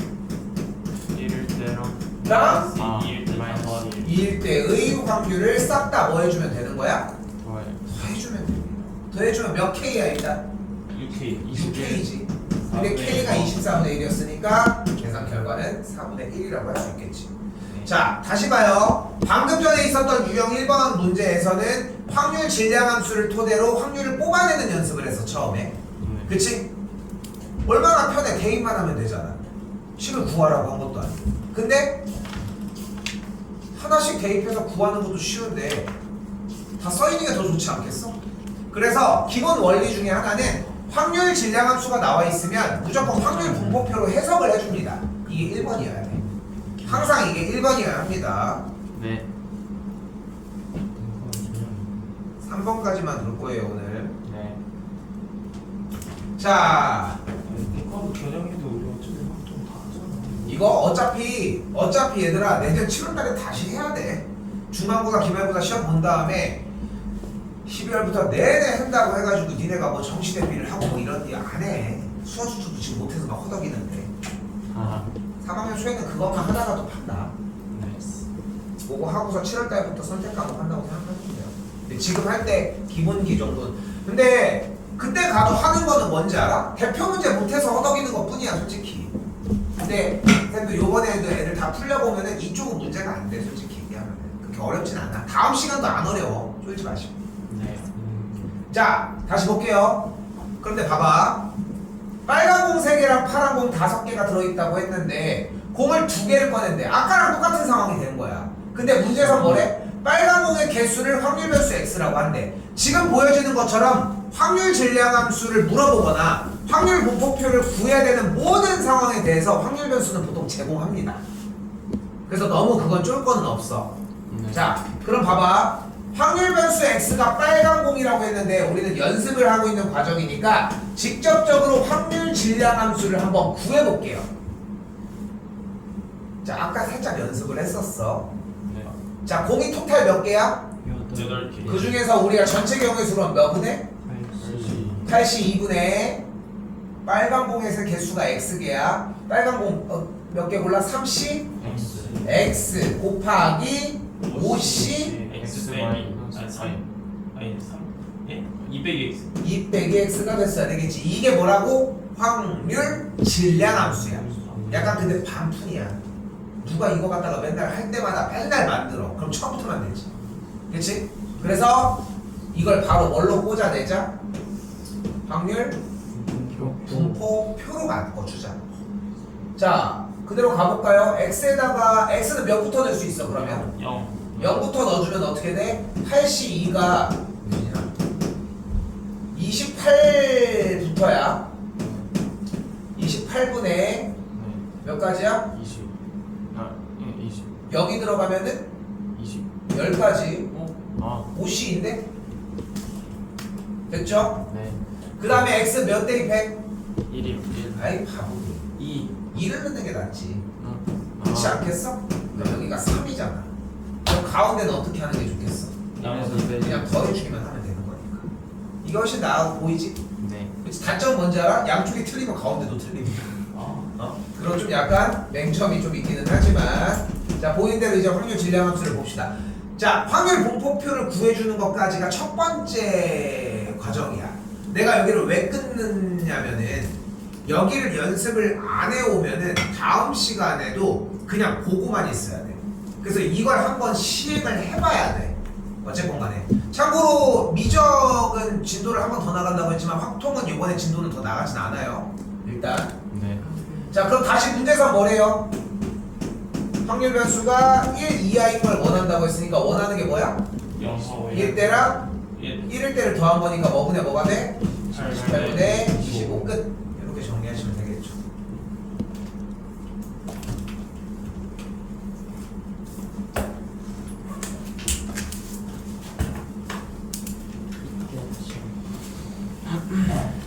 1일 때랑 랑 2일 때 마이너스 1 2일 때의 확률을 싹 다 뭐 해주면 되는 거야? 좋아요. 더해주면 됩니다. 더해주면 몇 K야 일단? 6K. 6K지. 근데 K가 24분의 1이었으니까 계산 결과는 4분의 1이라고 할 수 있겠지. 자, 다시 봐요. 방금 전에 있었던 유형 1번 문제에서는 확률 질량함수를 토대로 확률을 뽑아내는 연습을 했어, 처음에. 그치? 얼마나 편해. 대입만 하면 되잖아. 식을 구하라고 한 것도 아니고. 근데 하나씩 대입해서 구하는 것도 쉬운데 다 써있는 게 더 좋지 않겠어? 그래서 기본 원리 중에 하나는 확률 질량함수가 나와 있으면 무조건 확률 분포표로 해석을 해줍니다. 이게 1번이어야 돼. 항상 이게 1번이어야 합니다. 네. 3번까지만 볼 거예요 오늘. 네. 자, 이거 겨냥해도 우리 어차피 확정 다 하잖아. 이거 어차피 얘들아 내년 7월달에 다시 해야 돼. 중간고사 기말고사 시험 본 다음에 12월부터 내내 한다고 해가지고 니네가 뭐 정시 대비를 하고 뭐 이런 일 안 해. 수학 수준도 지금 못해서 막 허덕이는데. 아. 3학년 초에는 그것만 하다가 또 판다. 네. 그거 하고서 7월달부터 선택 과목 한다고 생각하면 돼요. 근데 지금 할 때 기본기 정도는. 근데 그때 가도 하는 거는 뭔지 알아? 대표 문제 못해서 허덕이는 것 뿐이야 솔직히. 근데 쌤도 요번에도 애들 다 풀려보면은 이쪽은 문제가 안 돼 솔직히 얘기하면. 그렇게 어렵진 않아. 다음 시간도 안 어려워. 쫄지 마시고. 네. 자, 다시 볼게요. 그런데 봐봐. 빨간 공 3개랑 파란 공 5개가 들어있다고 했는데 공을 2개를 꺼냈는데 아까랑 똑같은 상황이 되는 거야. 근데 문제에서 뭐래? 빨간 공의 개수를 확률 변수 x라고 한대. 지금 보여지는 것처럼 확률 질량함수를 물어보거나 확률 분포표를 구해야 되는 모든 상황에 대해서 확률 변수는 보통 제공합니다. 그래서 너무 그건 쫄 거는 없어. 네. 자, 그럼 봐봐. 확률 변수 x가 빨간 공이라고 했는데 우리는 연습을 하고 있는 과정이니까 직접적으로 확률 질량함수를 한번 구해볼게요. 자, 아까 살짝 연습을 했었어. 네. 자, 공이 토탈 몇 개야? 8개. 그 중에서 우리가 전체 경우의 수는 몇 분의? 82분의 빨간 공에서 개수가 x개야. 빨간 공 몇 개 골라? 3c x 곱하기 5c X 빼기 아니 3 아니 3 예? 200X 200x가 됐어야 되겠지. 이게 뭐라고? 확률 질량함수야. 약간 근데 반푼이야. 누가 이거 갖다가 맨날 할 때마다 맨날 만들어. 그럼 처음부터 만들지. 그치? 그래서 이걸 바로 뭘로 꽂아내자? 확률 분포표로 바꿔주자. 자, 그대로 가볼까요? x에다가 x는 몇부터 넣을 수 있어 그러면? 0부터 넣어주면 어떻게 돼? 82가 28부터야. 28분의 네. 몇 가지야? 20. 아, 예, 20. 여기 들어가면은 20. 10가지. 아, 5c인데? 됐죠? 네. 그 다음에 x 몇 대입해? 1이요. 1. 아이 바보. 2. 2를 넣는 게 낫지. 아. 그렇지 않겠어? 그럼 여기가 3이잖아. 그럼 가운데는 어떻게 하는 게 좋겠어? 그냥 더해주기만 하면 되는 거니까. 이게 훨씬 나아 보이지? 네. 그치? 단점은 뭔지 알아? 양쪽이 틀리면 가운데도 틀립니다. 그런 좀 약간 맹점이 좀 있기는 하지만, 자, 보이는 대로 이제 확률 질량함수를 봅시다. 자, 확률 분포표를 구해주는 것까지가 첫 번째 과정이야. 내가 여기를 왜 끊느냐면은 여기를 연습을 안 해오면은 다음 시간에도 그냥 보고만 있어야 돼. 그래서 이걸 한번 시행을 해봐야 돼. 어쨌건 간에. 참고로 미적은 진도를 한 번 더 나간다고 했지만 확통은 이번에 진도는 더 나가진 않아요. 일단. 네. 자 그럼 다시 문제에서 뭐래요? 확률 변수가 1 이하인 걸 원한다고 했으니까 원하는 게 뭐야? 1 때랑 1일 때를 더한 거니까 뭐분의 뭐가 돼? 18분의 25 끝. 이렇게 정리하시면 되겠죠. 이게